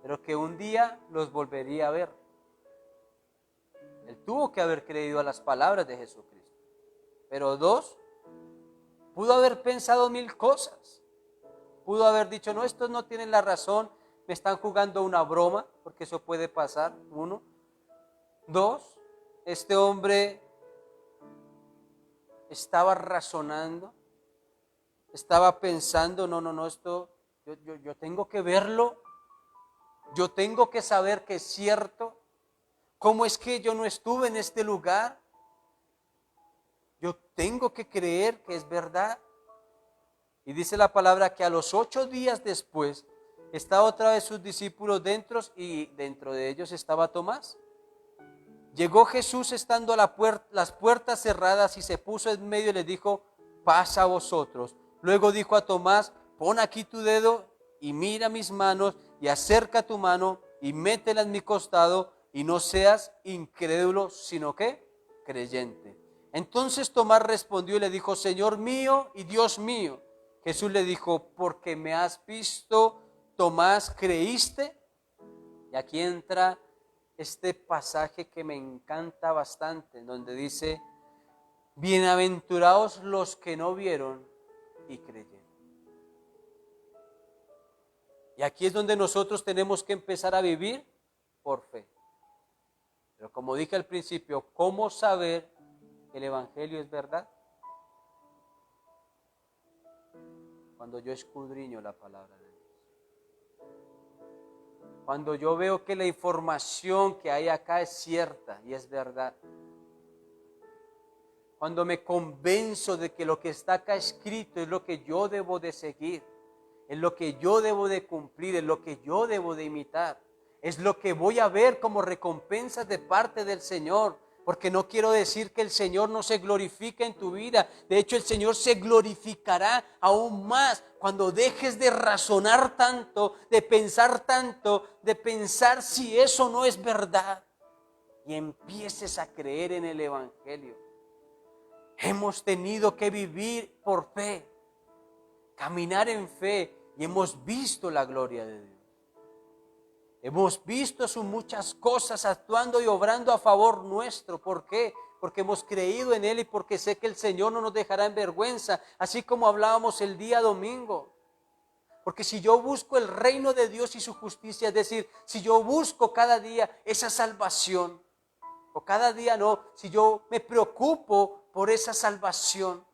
pero que un día los volvería a ver. Él tuvo que haber creído a las palabras de Jesucristo. Pero dos, pudo haber pensado mil cosas. Pudo haber dicho, no, estos no tienen la razón, me están jugando una broma, porque eso puede pasar, uno. Dos, este hombre estaba razonando, estaba pensando, no, esto, yo tengo que verlo, yo tengo que saber que es cierto. ¿Cómo es que yo no estuve en este lugar? Yo tengo que creer que es verdad. Y dice la palabra que a los 8 días después, estaban otra vez sus discípulos dentro y dentro de ellos estaba Tomás. Llegó Jesús estando las puertas cerradas y se puso en medio y les dijo, paz a vosotros. Luego dijo a Tomás, pon aquí tu dedo y mira mis manos y acerca tu mano y métela en mi costado y no seas incrédulo, sino que creyente. Entonces Tomás respondió y le dijo, Señor mío y Dios mío. Jesús le dijo, porque me has visto, Tomás, ¿creíste? Y aquí entra este pasaje que me encanta bastante, donde dice, bienaventurados los que no vieron y creyeron. Y aquí es donde nosotros tenemos que empezar a vivir por fe. Pero como dije al principio, ¿cómo saber que el Evangelio es verdad? Cuando yo escudriño la palabra de Dios. Cuando yo veo que la información que hay acá es cierta y es verdad. Cuando me convenzo de que lo que está acá escrito es lo que yo debo de seguir, es lo que yo debo de cumplir, es lo que yo debo de imitar, es lo que voy a ver como recompensas de parte del Señor. Porque no quiero decir que el Señor no se glorifique en tu vida. De hecho, el Señor se glorificará aún más cuando dejes de razonar tanto, de pensar si eso no es verdad. Y empieces a creer en el Evangelio. Hemos tenido que vivir por fe, caminar en fe, y hemos visto la gloria de Dios. Hemos visto sus muchas cosas actuando y obrando a favor nuestro. ¿Por qué? Porque hemos creído en Él y porque sé que el Señor no nos dejará en vergüenza, así como hablábamos el día domingo. Porque si yo busco el reino de Dios y su justicia, es decir, si yo busco cada día esa salvación, o cada día no, si yo me preocupo por esa salvación,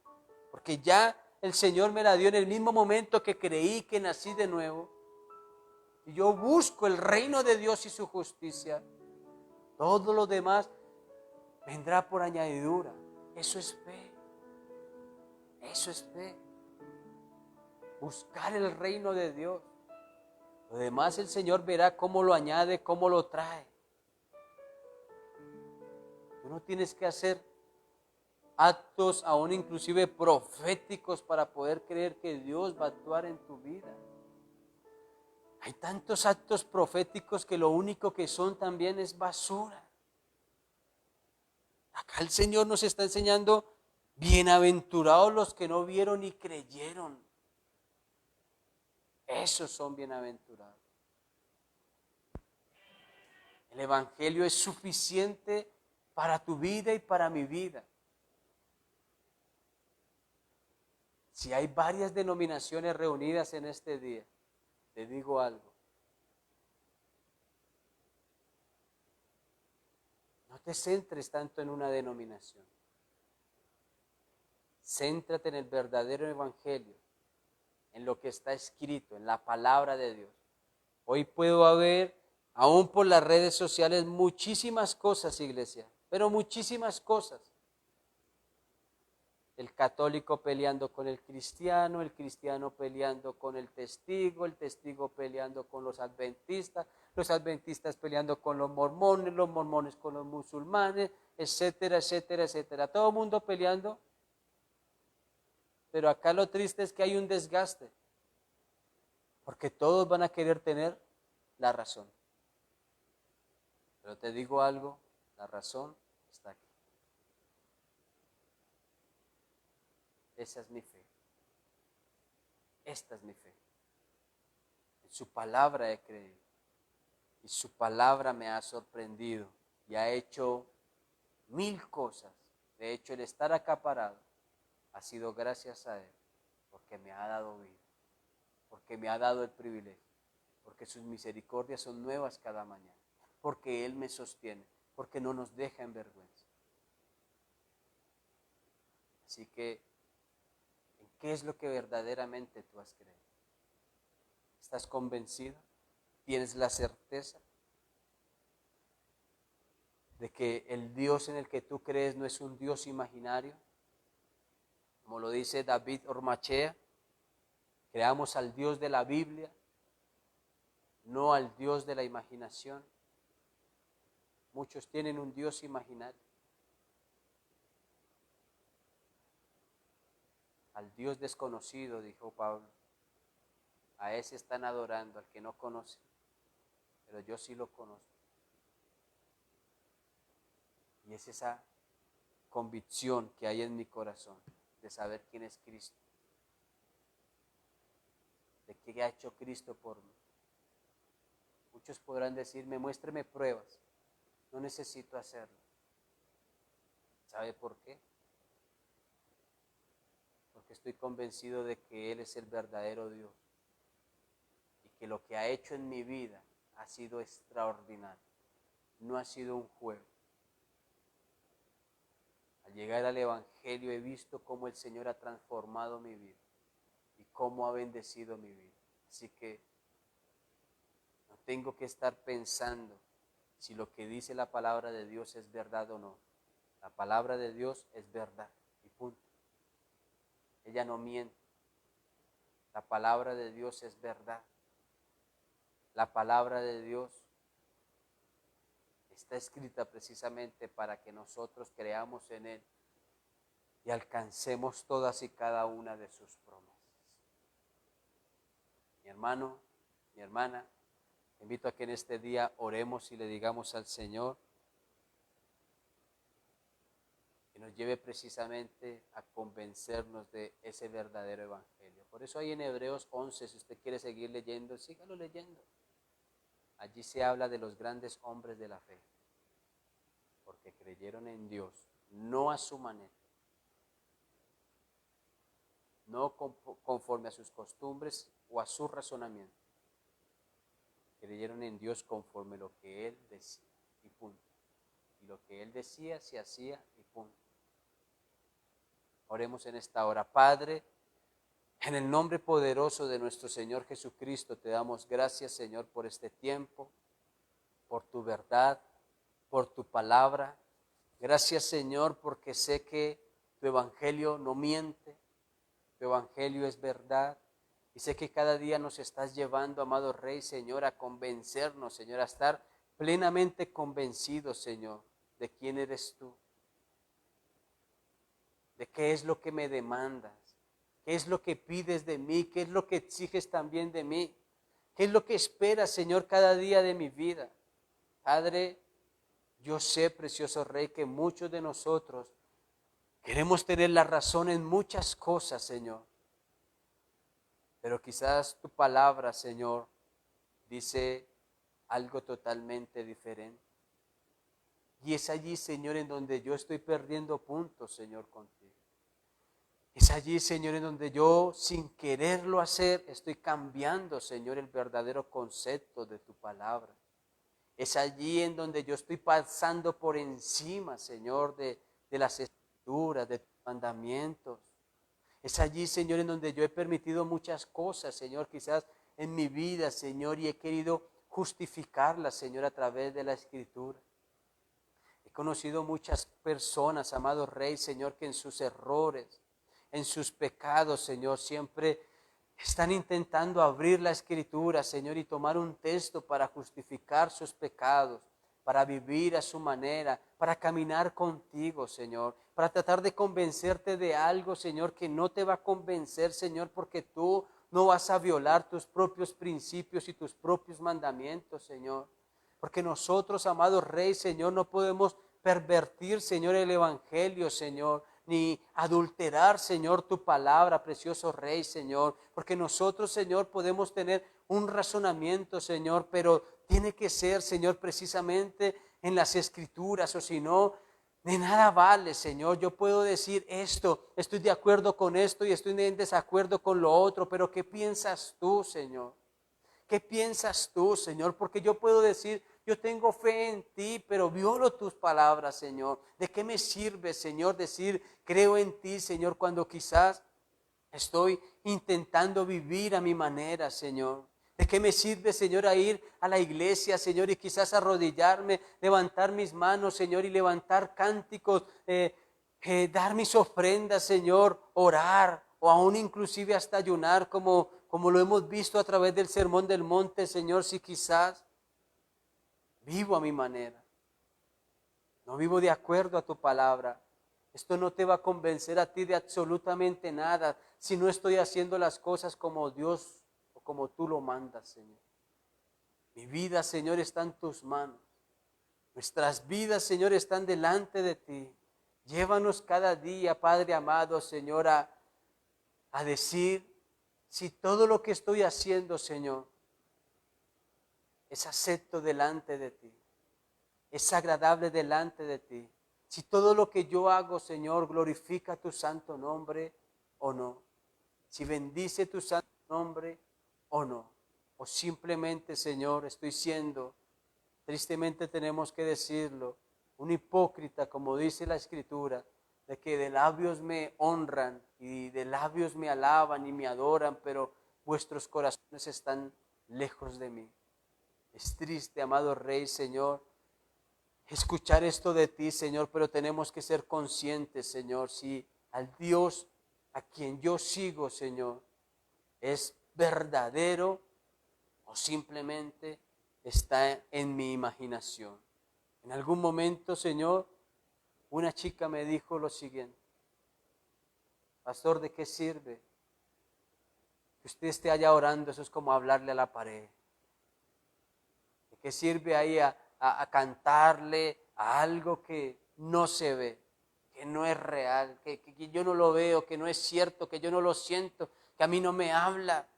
porque ya el Señor me la dio en el mismo momento que creí que nací de nuevo, y yo busco el reino de Dios y su justicia, todo lo demás vendrá por añadidura. Eso es fe. Eso es fe. Buscar el reino de Dios. Lo demás el Señor verá cómo lo añade, cómo lo trae. Tú no tienes que hacer actos aún inclusive proféticos para poder creer que Dios va a actuar en tu vida. Hay tantos actos proféticos que lo único que son también es basura. Acá el Señor nos está enseñando, bienaventurados los que no vieron y creyeron. Esos son bienaventurados. El Evangelio es suficiente para tu vida y para mi vida. Si hay varias denominaciones reunidas en este día, te digo algo. No te centres tanto en una denominación. Céntrate en el verdadero Evangelio, en lo que está escrito, en la palabra de Dios. Hoy puedo ver, aún por las redes sociales, muchísimas cosas, iglesia, pero muchísimas cosas. El católico peleando con el cristiano peleando con el testigo peleando con los adventistas peleando con los mormones con los musulmanes, etcétera, etcétera, etcétera. Todo el mundo peleando, pero acá lo triste es que hay un desgaste, porque todos van a querer tener la razón. Pero te digo algo, la razón está aquí. Esa es mi fe. Esta es mi fe. En su palabra he creído. Y su palabra me ha sorprendido y ha hecho 1000 cosas. De hecho, el estar acá parado ha sido gracias a Él, porque me ha dado vida, porque me ha dado el privilegio, porque sus misericordias son nuevas cada mañana, porque Él me sostiene, porque no nos deja en vergüenza. Así que, ¿en qué es lo que verdaderamente tú has creído? ¿Estás convencido? ¿Tienes la certeza de que el Dios en el que tú crees no es un Dios imaginario? Como lo dice David Ormachea, creamos al Dios de la Biblia, no al Dios de la imaginación. Muchos tienen un Dios imaginario. Al Dios desconocido, dijo Pablo, a ese están adorando, al que no conoce, pero yo sí lo conozco. Y es esa convicción que hay en mi corazón de saber quién es Cristo, de qué ha hecho Cristo por mí. Muchos podrán decirme, muéstreme pruebas. No necesito hacerlo. ¿Sabe por qué? Porque estoy convencido de que Él es el verdadero Dios y que lo que ha hecho en mi vida ha sido extraordinario. No ha sido un juego. Al llegar al Evangelio he visto cómo el Señor ha transformado mi vida y cómo ha bendecido mi vida. Así que no tengo que estar pensando si lo que dice la palabra de Dios es verdad o no. La palabra de Dios es verdad y punto. Ella no miente. La palabra de Dios es verdad. La palabra de Dios está escrita precisamente para que nosotros creamos en Él y alcancemos todas y cada una de sus promesas. Mi hermano, mi hermana, te invito a que en este día oremos y le digamos al Señor que nos lleve precisamente a convencernos de ese verdadero evangelio. Por eso ahí en Hebreos 11, si usted quiere seguir leyendo, sígalo leyendo. Allí se habla de los grandes hombres de la fe, porque creyeron en Dios, no a su manera, no conforme a sus costumbres o a su razonamiento. Creyeron en Dios conforme lo que Él decía y punto. Y lo que Él decía se hacía y punto. Oremos en esta hora. Padre, en el nombre poderoso de nuestro Señor Jesucristo, te damos gracias, Señor, por este tiempo, por tu verdad, por tu palabra. Gracias, Señor, porque sé que tu evangelio no miente, tu evangelio es verdad. Y sé que cada día nos estás llevando, amado Rey, Señor, a convencernos, Señor, a estar plenamente convencidos, Señor, de quién eres tú, de qué es lo que me demandas, qué es lo que pides de mí, qué es lo que exiges también de mí, qué es lo que esperas, Señor, cada día de mi vida. Padre, yo sé, precioso Rey, que muchos de nosotros queremos tener la razón en muchas cosas, Señor. Pero quizás tu palabra, Señor, dice algo totalmente diferente. Y es allí, Señor, en donde yo estoy perdiendo puntos, Señor, contigo. Es allí, Señor, en donde yo, sin quererlo hacer, estoy cambiando, Señor, el verdadero concepto de tu palabra. Es allí en donde yo estoy pasando por encima, Señor, de las escrituras, de tus mandamientos. Es allí, Señor, en donde yo he permitido muchas cosas, Señor, quizás en mi vida, Señor, y he querido justificarlas, Señor, a través de la Escritura. He conocido muchas personas, amado Rey, Señor, que en sus errores, en sus pecados, Señor, siempre están intentando abrir la Escritura, Señor, y tomar un texto para justificar sus pecados, para vivir a su manera, para caminar contigo, Señor, para tratar de convencerte de algo, Señor, que no te va a convencer, Señor, porque tú no vas a violar tus propios principios y tus propios mandamientos, Señor. Porque nosotros, amado Rey, Señor, no podemos pervertir, Señor, el Evangelio, Señor, ni adulterar, Señor, tu palabra, precioso Rey, Señor. Porque nosotros, Señor, podemos tener un razonamiento, Señor, pero tiene que ser, Señor, precisamente en las Escrituras, o si no, de nada vale, Señor. Yo puedo decir esto, estoy de acuerdo con esto y estoy en desacuerdo con lo otro, pero ¿qué piensas tú, Señor? ¿Qué piensas tú, Señor? Porque yo puedo decir, yo tengo fe en ti, pero violo tus palabras, Señor. ¿De qué me sirve, Señor, decir, creo en ti, Señor, cuando quizás estoy intentando vivir a mi manera, Señor? ¿De qué me sirve, Señor, a ir a la iglesia, Señor, y quizás arrodillarme, levantar mis manos, Señor, y levantar cánticos, dar mis ofrendas, Señor, orar, o aún inclusive hasta ayunar, como lo hemos visto a través del Sermón del Monte, Señor, si quizás vivo a mi manera, no vivo de acuerdo a tu palabra? Esto no te va a convencer a ti de absolutamente nada si no estoy haciendo las cosas como Dios o como tú lo mandas, Señor. Mi vida, Señor, está en tus manos. Nuestras vidas, Señor, están delante de ti. Llévanos cada día, Padre amado, Señor, a decir si todo lo que estoy haciendo, Señor, es acepto delante de ti, es agradable delante de ti. Si todo lo que yo hago, Señor, glorifica tu santo nombre o no. Si bendice tu santo nombre o no. O simplemente, Señor, estoy siendo, tristemente tenemos que decirlo, un hipócrita, como dice la Escritura, de que de labios me honran y de labios me alaban y me adoran, pero vuestros corazones están lejos de mí. Es triste, amado Rey, Señor, escuchar esto de ti, Señor, pero tenemos que ser conscientes, Señor, si al Dios a quien yo sigo, Señor, es verdadero o simplemente está en mi imaginación. En algún momento, Señor, una chica me dijo lo siguiente: pastor, ¿de qué sirve que usted esté allá orando? Eso es como hablarle a la pared. ¿De qué sirve ahí a cantarle a algo que no se ve, que no es real, que yo no lo veo, que no es cierto, que yo no lo siento, que a mí no me habla?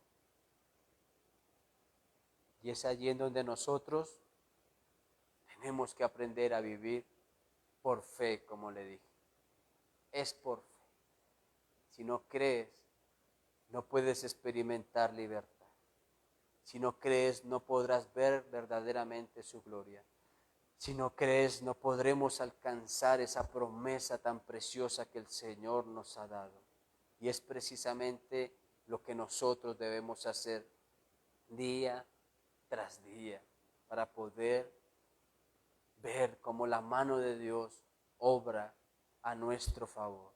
Y es allí en donde nosotros tenemos que aprender a vivir por fe, como le dije. Es por fe. Si no crees, no puedes experimentar libertad. Si no crees, no podrás ver verdaderamente su gloria. Si no crees, no podremos alcanzar esa promesa tan preciosa que el Señor nos ha dado. Y es precisamente lo que nosotros debemos hacer día tras día para poder ver cómo la mano de Dios obra a nuestro favor.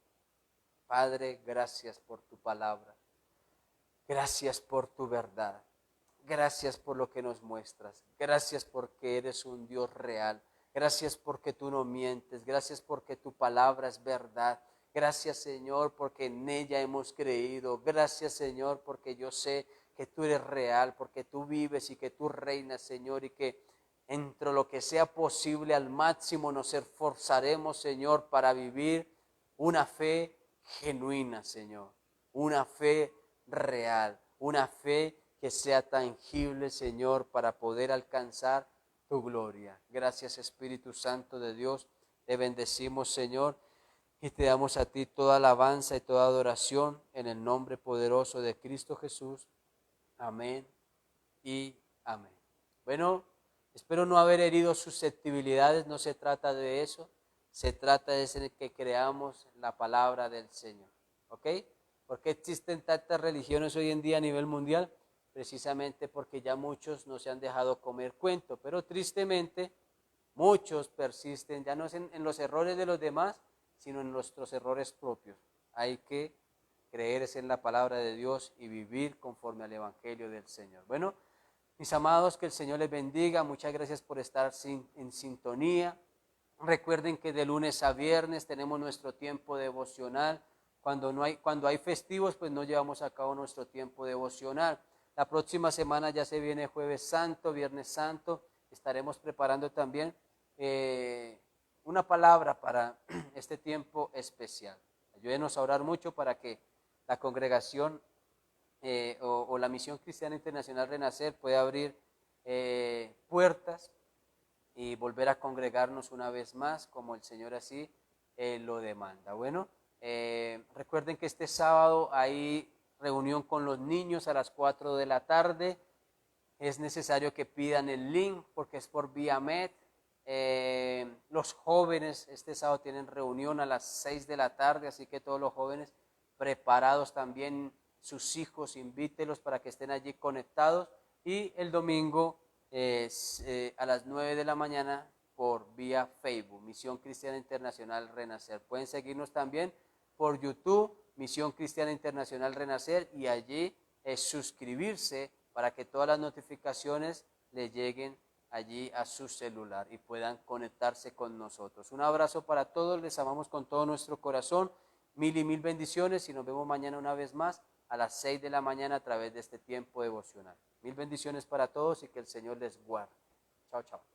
Padre, gracias por tu palabra. Gracias por tu verdad. Gracias por lo que nos muestras. Gracias porque eres un Dios real. Gracias porque tú no mientes. Gracias porque tu palabra es verdad. Gracias, Señor, porque en ella hemos creído. Gracias, Señor, porque yo sé que tú eres real, porque tú vives y que tú reinas, Señor, y que entre lo que sea posible al máximo nos esforzaremos, Señor, para vivir una fe genuina, Señor. Una fe real, una fe que sea tangible, Señor, para poder alcanzar tu gloria. Gracias, Espíritu Santo de Dios. Te bendecimos, Señor, y te damos a ti toda alabanza y toda adoración en el nombre poderoso de Cristo Jesús. Amén y amén. Bueno, espero no haber herido susceptibilidades. No se trata de eso. Se trata de que creamos la palabra del Señor. ¿Ok? ¿Por qué existen tantas religiones hoy en día a nivel mundial? Precisamente porque ya muchos no se han dejado comer cuento, pero tristemente muchos persisten ya no en los errores de los demás, sino en nuestros errores propios. Hay que creer en la palabra de Dios y vivir conforme al Evangelio del Señor. Bueno, mis amados, que el Señor les bendiga. Muchas gracias por estar en sintonía. Recuerden que de lunes a viernes tenemos nuestro tiempo devocional. Cuando hay festivos, pues no llevamos a cabo nuestro tiempo devocional. La próxima semana ya se viene Jueves Santo, Viernes Santo. Estaremos preparando también una palabra para este tiempo especial. Ayúdenos a orar mucho para que la congregación o la Misión Cristiana Internacional Renacer pueda abrir puertas y volver a congregarnos una vez más, como el Señor así lo demanda. Bueno, recuerden que este sábado hay reunión con los niños a las 4 de la tarde. Es necesario que pidan el link porque es por vía Met. Los jóvenes este sábado tienen reunión a las 6 de la tarde, así que todos los jóvenes preparados también, sus hijos, invítelos para que estén allí conectados. Y el domingo a las 9 de la mañana por vía Facebook, Misión Cristiana Internacional Renacer. Pueden seguirnos también por YouTube, Misión Cristiana Internacional Renacer, y allí suscribirse para que todas las notificaciones le lleguen allí a su celular y puedan conectarse con nosotros. Un abrazo para todos, les amamos con todo nuestro corazón, mil y mil bendiciones y nos vemos mañana una vez más a las 6 de la mañana a través de este tiempo devocional. Mil bendiciones para todos y que el Señor les guarde. Chao, chao.